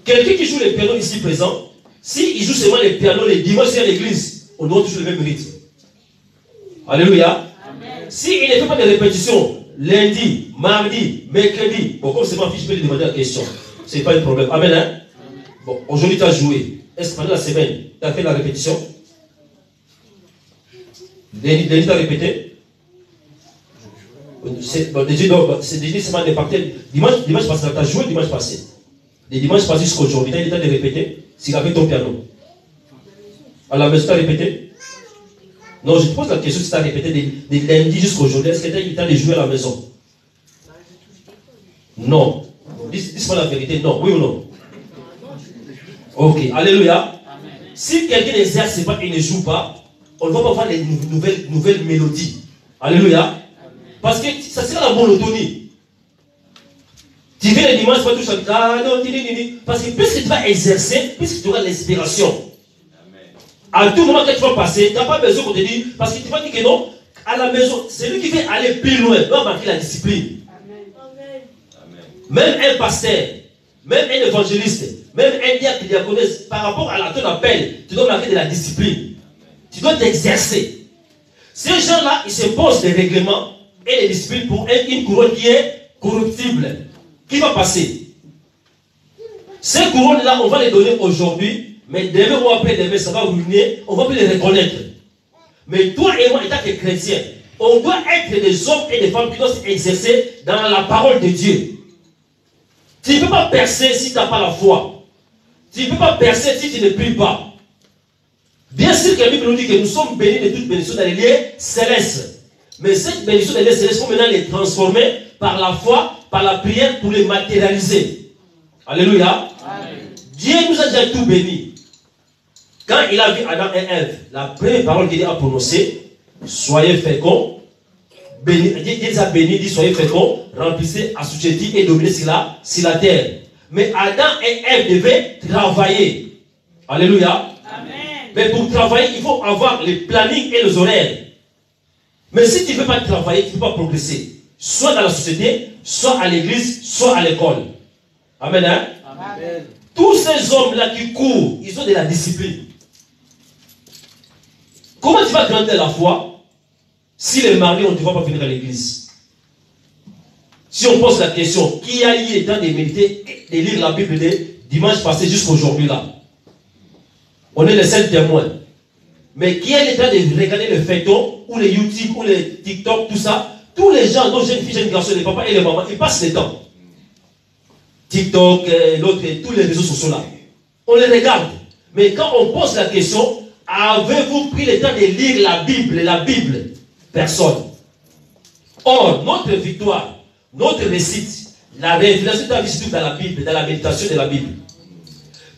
Quelqu'un qui joue le piano ici présent, s'il joue seulement le piano les dimanches à l'église, on doit toujours le même rythme. Alléluia. S'il ne fait pas de répétition, lundi, mardi, mercredi, bon, comme c'est ma fille, je peux lui demander la question. Ce n'est pas un problème. Amen. Hein? Bon, aujourd'hui tu as joué. Est-ce que pendant la semaine, tu as fait la répétition? Lundi, tu as répété? C'est déjà semaine de partir. Dimanche passé, tu as joué dimanche passé. Les dimanches passés jusqu'à aujourd'hui, tu as eu le temps de répéter s'il a fait ton piano. À la maison, tu as répété? Non, je te pose la question si tu as répété de lundi jusqu'à aujourd'hui. Est-ce que tu as eu le temps de jouer à la maison? Non. Dis-moi la vérité. Non. Oui ou non? Ok. Alléluia. Si quelqu'un n'exerce pas et ne joue pas, on ne va pas voir les nouvelles mélodies. Alléluia. Parce que ça sera la monotonie. Tu viens le dimanche, tu vas tout chanter. Parce que plus tu vas exercer, plus tu auras l'inspiration. À tout moment que tu vas passer, tu n'as pas besoin qu'on te dise, parce que tu vas dire que non, à la maison, celui qui veut aller plus loin doit marquer la discipline. Même un pasteur, même un évangéliste, même un diacre, diaconesse, par rapport à ton appel, tu dois marquer de la discipline. Tu dois t'exercer. Ces gens-là, ils se posent des règlements et des disciplines pour une couronne qui est corruptible, qui va passer. Ces couronnes-là, on va les donner aujourd'hui, mais demain ou après-demain, ça va ruiner, on va plus les reconnaître. Mais toi et moi, étant que chrétiens, on doit être des hommes et des femmes qui doivent s'exercer dans la parole de Dieu. Tu ne peux pas percer si tu n'as pas la foi. Tu ne peux pas percer si tu ne pries pas. Bien sûr que la Bible nous dit que nous sommes bénis de toutes bénédictions dans les lieux célestes. Mais cette bénédiction dans les lieux célestes, il faut maintenant les transformer par la foi, par la prière pour les matérialiser. Alléluia. Amen. Dieu nous a déjà tout béni. Quand il a vu Adam et Ève, la première parole qu'il a prononcée, soyez féconds. Dieu les a bénis, dit soyez féconds, remplissez, assujettis et dominez sur la terre. Mais Adam et Ève devaient travailler. Alléluia. Amen. Mais pour travailler, il faut avoir les plannings et les horaires. Mais si tu ne veux pas travailler, tu ne peux pas progresser. Soit dans la société, soit à l'église, soit à l'école. Amen. Hein? Amen. Tous ces hommes-là qui courent, ils ont de la discipline. Comment tu vas grandir la foi si les mardis, on ne te voit pas venir à l'église? Si on pose la question, qui a eu le temps de méditer et de lire la Bible de dimanche passé jusqu'à aujourd'hui là? On est les seuls témoins. Mais qui a le temps de regarder le feuilleton, ou les YouTube, ou les TikTok, tout ça? Tous les gens, nos jeunes filles, jeunes garçons, les papas et les mamans, ils passent le temps. TikTok, l'autre, tous les réseaux sociaux là. On les regarde. Mais quand on pose la question, avez-vous pris le temps de lire la Bible? Personne. Or, notre victoire, notre réussite, la révélation de ta vie se trouve dans la Bible, dans la méditation de la Bible.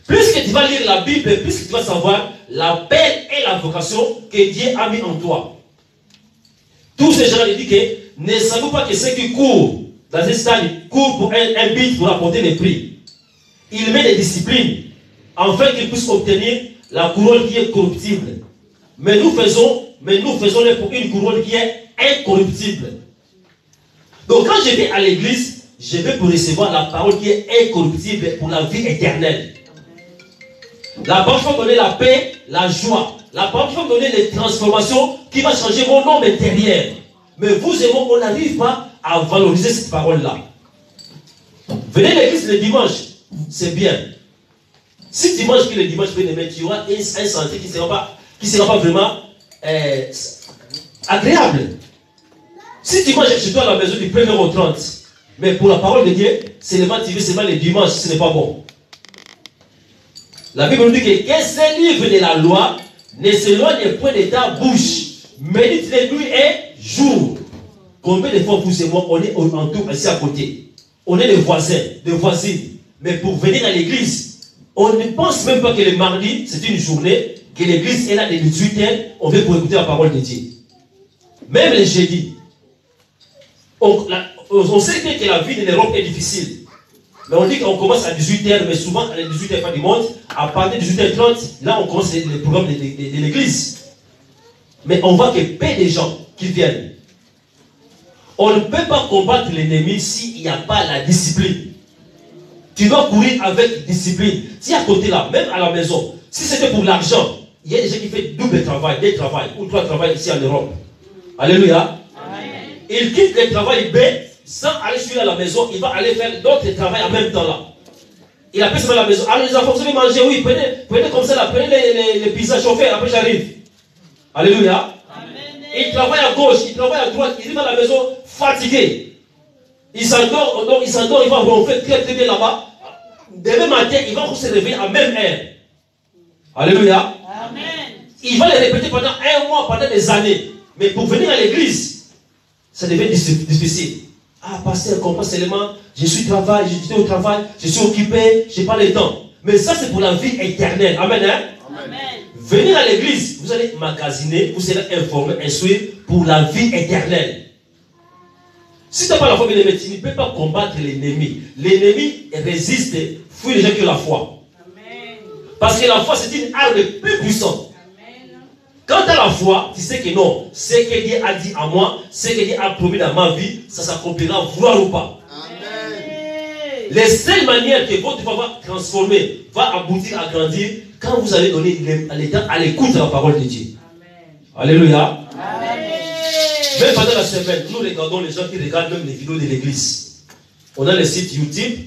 Plus que tu vas lire la Bible, plus que tu vas savoir l'appel et la vocation que Dieu a mis en toi. Tous ces gens disent que ne savez pas que ceux qui courent dans un stade courent pour un but pour apporter les prix. Il met des disciplines afin qu'ils puissent obtenir la couronne qui est corruptible. Mais nous faisons-le pour une couronne qui est incorruptible. Donc quand je vais à l'église, je vais pour recevoir la parole qui est incorruptible pour la vie éternelle. La parole va donner la paix, la joie. La parole va donner les transformations qui vont changer mon homme intérieur. Mais vous et moi, on n'arrive pas à valoriser cette parole-là. Venez à l'église le dimanche, c'est bien. Si tu manges que le dimanche, tu auras un santé qui ne sera pas vraiment agréable. Si tu manges chez toi à la maison du 1er au 30, mais pour la parole de Dieu, c'est seulement le dimanche, ce n'est pas bon. La Bible nous dit que ce livre de la loi ne s'éloigne point de ta bouche. Médite-le nuit et jour. Combien de fois vous et moi, on est en tout ici à côté. On est des voisins, des voisines. Mais pour venir à l'église, on ne pense même pas que le mardi, c'est une journée, que l'église est là de 18h, on veut pour écouter la parole de Dieu. Même les jeudis. On sait que la vie de l'Europe est difficile. Mais on dit qu'on commence à 18h, mais souvent à 18h pas du monde. À partir de 18h30, là on commence les programmes de l'église. Mais on voit que peu de gens qui viennent. On ne peut pas combattre l'ennemi s'il n'y a pas la discipline. Tu dois courir avec discipline. Si à côté là, même à la maison, si c'était pour l'argent, il y a des gens qui font double travail, deux travails, ou trois travails ici en Europe. Alléluia. Il quitte le travail B sans aller suivre à la maison, il va aller faire d'autres travaux en même temps là. Il appelle ça à la maison. Alors les enfants, vous allez manger, oui, prenez comme ça là, prenez les pizzas chauffées, après j'arrive. Alléluia. Il travaille à gauche, il travaille à droite, il arrive à la maison fatigué. Il s'endort, il va ronfler très bien là-bas. Demain matin, il va se réveiller à même heure. Alléluia. Amen. Il va le répéter pendant un mois, pendant des années. Mais pour venir à l'église, ça devient difficile. Ah, pasteur, comprends seulement, je suis au travail, je suis occupé, je n'ai pas le temps. Mais ça, c'est pour la vie éternelle. Amen. Hein? Amen. Venir à l'église, vous allez magasiner, vous serez informé, instruit pour la vie éternelle. Si tu n'as pas la foi, tu ne peux pas combattre l'ennemi. L'ennemi résiste, fuit les gens qui ont la foi. Amen. Parce que la foi, c'est une arme plus puissante. Quand tu as la foi, tu sais que non, ce que Dieu a dit à moi, ce que Dieu a promis dans ma vie, ça s'accomplira, vouloir ou pas. Amen. Les seules manières que votre foi va transformer, va aboutir à grandir, quand vous allez donner les temps à l'écoute de la parole de Dieu. Amen. Alléluia. Amen. Même pendant la semaine, nous regardons les gens qui regardent même les vidéos de l'église. On a le site YouTube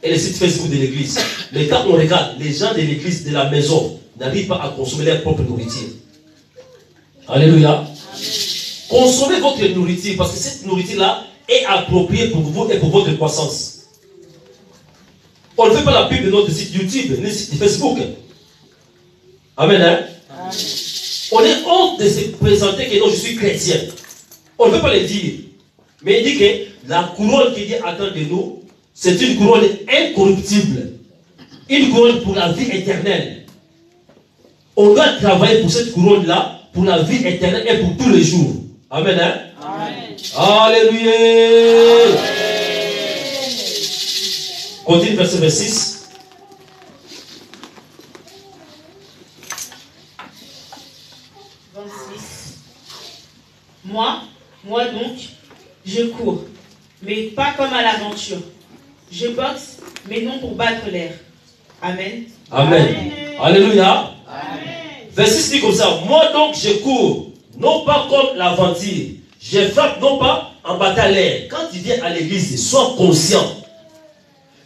et le site Facebook de l'église. Mais quand on regarde, les gens de l'église, de la maison, n'arrivent pas à consommer leur propre nourriture. Alléluia. Amen. Consommez votre nourriture parce que cette nourriture-là est appropriée pour vous et pour votre croissance. On ne fait pas la pub de notre site YouTube, ni site Facebook. Amen. Hein? Amen. On est honte de se présenter que non, je suis chrétien. On ne peut pas le dire. Mais il dit que la couronne qui Dieu attend de nous, c'est une couronne incorruptible. Une couronne pour la vie éternelle. On doit travailler pour cette couronne-là, pour la vie éternelle et pour tous les jours. Amen. Hein? Amen. Alléluia. Amen. Continue verset 26. Moi donc, je cours, mais pas comme à l'aventure. Je boxe, mais non pour battre l'air. Amen. Amen. Amen. Alléluia. Amen. Verset 6 dit comme ça. Moi donc je cours, non pas comme l'aventure. Je frappe non pas en battant l'air. Quand tu viens à l'église, sois conscient.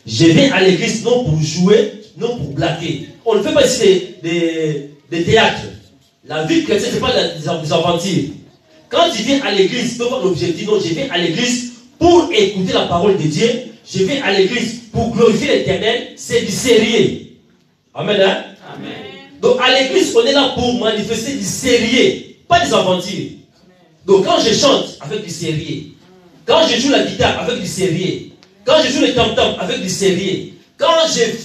Je viens à l'église non pour jouer, non pour blaguer. On ne fait pas ici des théâtres. La vie chrétienne, ce n'est pas des aventures. Quand tu viens à l'église, non pas l'objectif, non, je viens à l'église pour écouter la parole de Dieu. Je viens à l'église pour glorifier l'Éternel. C'est du sérieux. Amen. Hein? Amen. Donc à l'église, on est là pour manifester du sérieux, pas des aventures. Donc quand je chante avec du sérieux, quand je joue la guitare avec du sérieux, quand je joue le tam-tam avec du sérieux, quand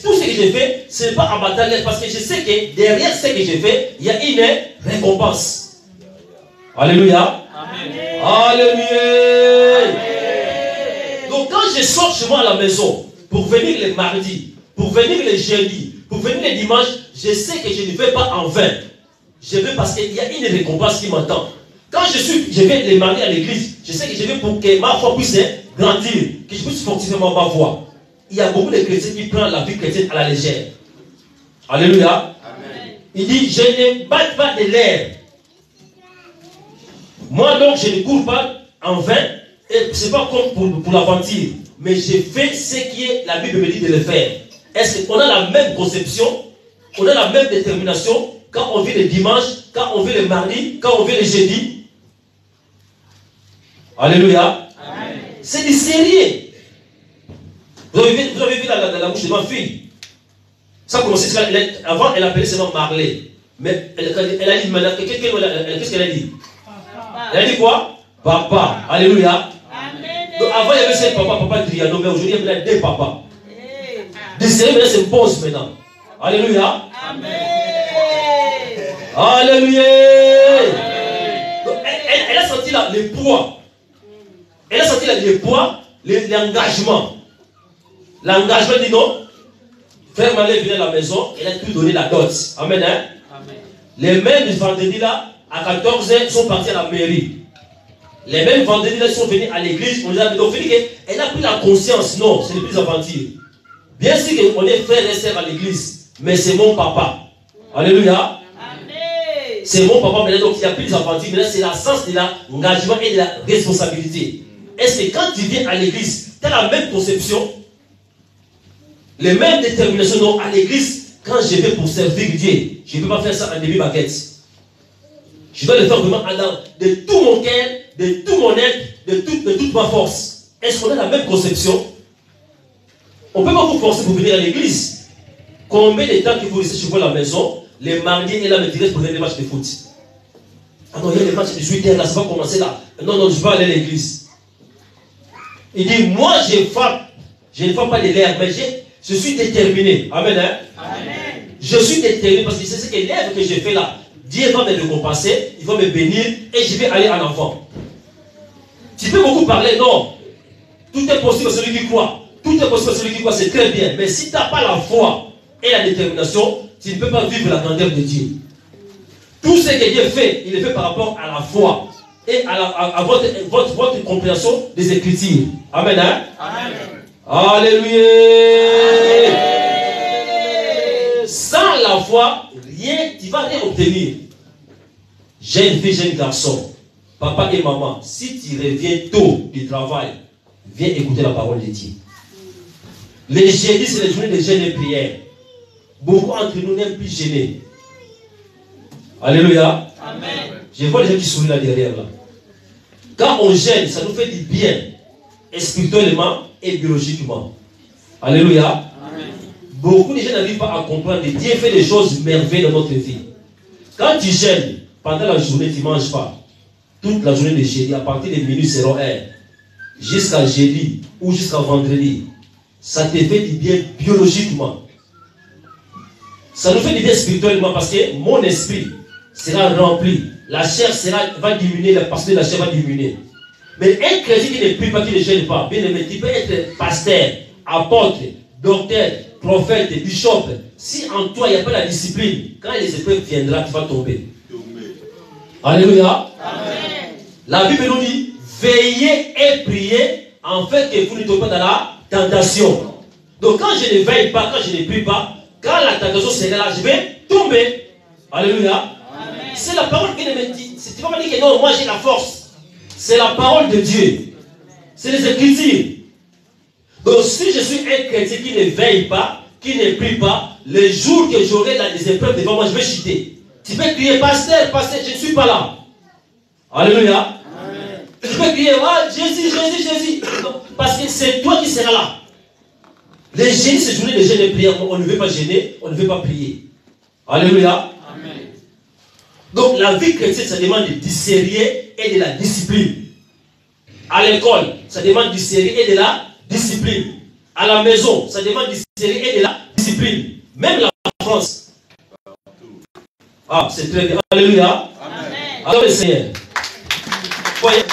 tout ce que je fais, ce n'est pas en bataille, parce que je sais que derrière ce que je fais, il y a une récompense. Alléluia. Amen. Alléluia. Amen. Donc quand je sors chez moi à la maison, pour venir les mardis, pour venir les jeudis, pour venir les dimanches, je sais que je ne vais pas en vain. Je vais parce qu'il y a une récompense qui m'attend. Quand je vais les mardis à l'église, je sais que je vais pour que ma foi puisse grandir, que je puisse fortifier ma voix. Il y a beaucoup de chrétiens qui prennent la vie chrétienne à la légère. Alléluia. Amen. Il dit, je ne batte pas de l'air. Moi donc, je ne cours pas en vain. Et ce n'est pas comme pour l'aventure. Mais je fais ce qui est la Bible me dit de le faire. Est-ce qu'on a la même conception? On a la même détermination quand on vit le dimanche, quand on vit le mardi, quand on vit le jeudi? Alléluia. C'est du sérieux. Vous avez vu la bouche de ma fille. Ça a commencé, avant elle appelait seulement Marley. Mais elle a dit maintenant, qu'est-ce qu'elle a dit? Elle a dit quoi? Papa. Alléluia. Donc avant, il y avait 5 papas, papa Driano, mais aujourd'hui, il y a 2 papas. Désiré, maintenant, c'est pause maintenant. Alléluia. Amen. Alléluia. Donc, elle a senti là, le poids. Elle a senti là, le poids, l'engagement. L'engagement dit non. Frère Malé venait à la maison, elle a pu donner la dot. Amen. Hein? Amen. Les mêmes du vendredi là, à 14h, sont partis à la mairie. Les mêmes vendredis là, sont venus à l'église. On les a dit, donc, elle a pris la conscience. Non, ce n'est plus aventure. Bien sûr qu'on est frère et sœur à l'église, mais c'est mon papa. Alléluia. C'est mon papa maintenant, donc il n'y a plus d'aventures. Maintenant, c'est la sens de l'engagement et de la responsabilité. Est-ce que quand tu viens à l'église, tu as la même conception, les mêmes déterminations? Non, à l'église, quand je vais pour servir Dieu, je ne peux pas faire ça en demi-baguette. Je dois le faire vraiment de tout mon cœur, de tout mon être, de toute ma force. Est-ce qu'on a la même conception? On ne peut pas vous forcer pour venir à l'église. Combien de temps que vous restez chez vous à la maison, les mardis et là me direct pour les matchs de foot? Ah non, il y a les matchs de 18h là, ça va commencer là. Non, non, je vais aller à l'église. Il dit, moi je ne frappe pas les lèvres, mais je suis déterminé. Amen, hein? Amen. Je suis déterminé parce que c'est ce que l'œuvre que j'ai fait là. Dieu va me récompenser, il va me bénir et je vais aller en enfant. Tu peux beaucoup parler, non. Tout est possible à celui qui croit. Tout est possible à celui qui croit, c'est très bien. Mais si tu n'as pas la foi et la détermination, tu ne peux pas vivre la grandeur de Dieu. Tout ce que Dieu fait, il le fait par rapport à la foi et à votre compréhension des Écritures. Amen, hein? Amen. Alléluia. Amen. Sans la foi, rien, tu ne vas rien obtenir. Jeune fille, jeune garçon, papa et maman, si tu reviens tôt du travail, viens écouter la parole de Dieu. Les jeudis, c'est les journées de jeûne et prière. Beaucoup entre nous n'aiment plus jeûner. Alléluia. Amen. Je vois les gens qui sourient là derrière là. Quand on jeûne, ça nous fait du bien, spirituellement et biologiquement. Alléluia. Amen. Beaucoup de gens n'arrivent pas à comprendre que Dieu fait des choses merveilleuses dans notre vie. Quand tu jeûnes, pendant la journée, tu ne manges pas. Toute la journée de jeudi, à partir de minuit 01, jusqu'à jeudi ou jusqu'à vendredi, ça te fait du bien biologiquement. Ça nous fait du bien spirituellement parce que mon esprit sera rempli. La chair va diminuer, la partie de la chair va diminuer. Mais un chrétien qui ne prie pas, qui ne gêne pas, bien aimé, tu peux être pasteur, apôtre, docteur, prophète, bishop. Si en toi il n'y a pas la discipline, quand les épreuves viendront, tu vas tomber. Alléluia. Amen. La Bible nous dit, veillez et priez afin que vous ne tombez pas dans la tentation. Donc quand je ne veille pas, quand je ne prie pas, quand la tentation sera là, je vais tomber. Alléluia. C'est la parole qui me dit. Tu ne vas pas dire que non, moi j'ai la force. C'est la parole de Dieu. C'est les Écritures. Donc si je suis un chrétien qui ne veille pas, qui ne prie pas, les jours que j'aurai des épreuves devant moi, je vais chuter. Tu peux crier, pasteur, pasteur, je ne suis pas là. Alléluia. Amen. Tu peux crier, ah, Jésus, Jésus, Jésus. Parce que c'est toi qui seras là. Les jeûnes, c'est journée de jeûne et prière. On ne veut pas gêner, on ne veut pas prier. Alléluia. Amen. Donc la vie chrétienne, ça demande du sérieux et de la discipline. À l'école, ça demande du sérieux et de la discipline. À la maison, ça demande du sérieux et de la discipline. Même la France. Ah, c'est très bien. Alléluia. Amen. Alors le Seigneur. Voyez,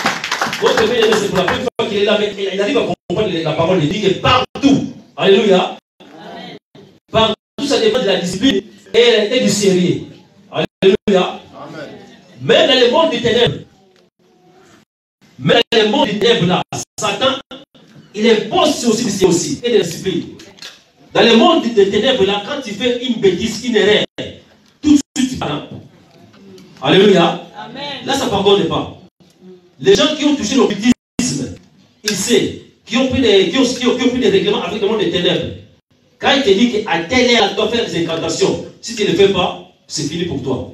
votre bien-aimé, c'est pour la première fois qu'il est là, mais il arrive à comprendre la parole de Dieu que partout. Alléluia. Amen. Partout, ça dépend de la discipline et du sérieux. Alléluia. Amen. Même dans le monde des ténèbres, même dans le monde des ténèbres là, Satan, il impose aussi et de la discipline. Dans le monde des ténèbres là, quand tu fais une bêtise, une erreur, tout de suite tu parles. Alléluia. Amen. Là, ça ne pardonne pas. Les gens qui ont touché l'occultisme, ils savent, qui ont pris des règlements avec le monde des ténèbres. Quand il te dit qu'à telle heure, tu dois faire des incantations, si tu ne le fais pas, c'est fini pour toi.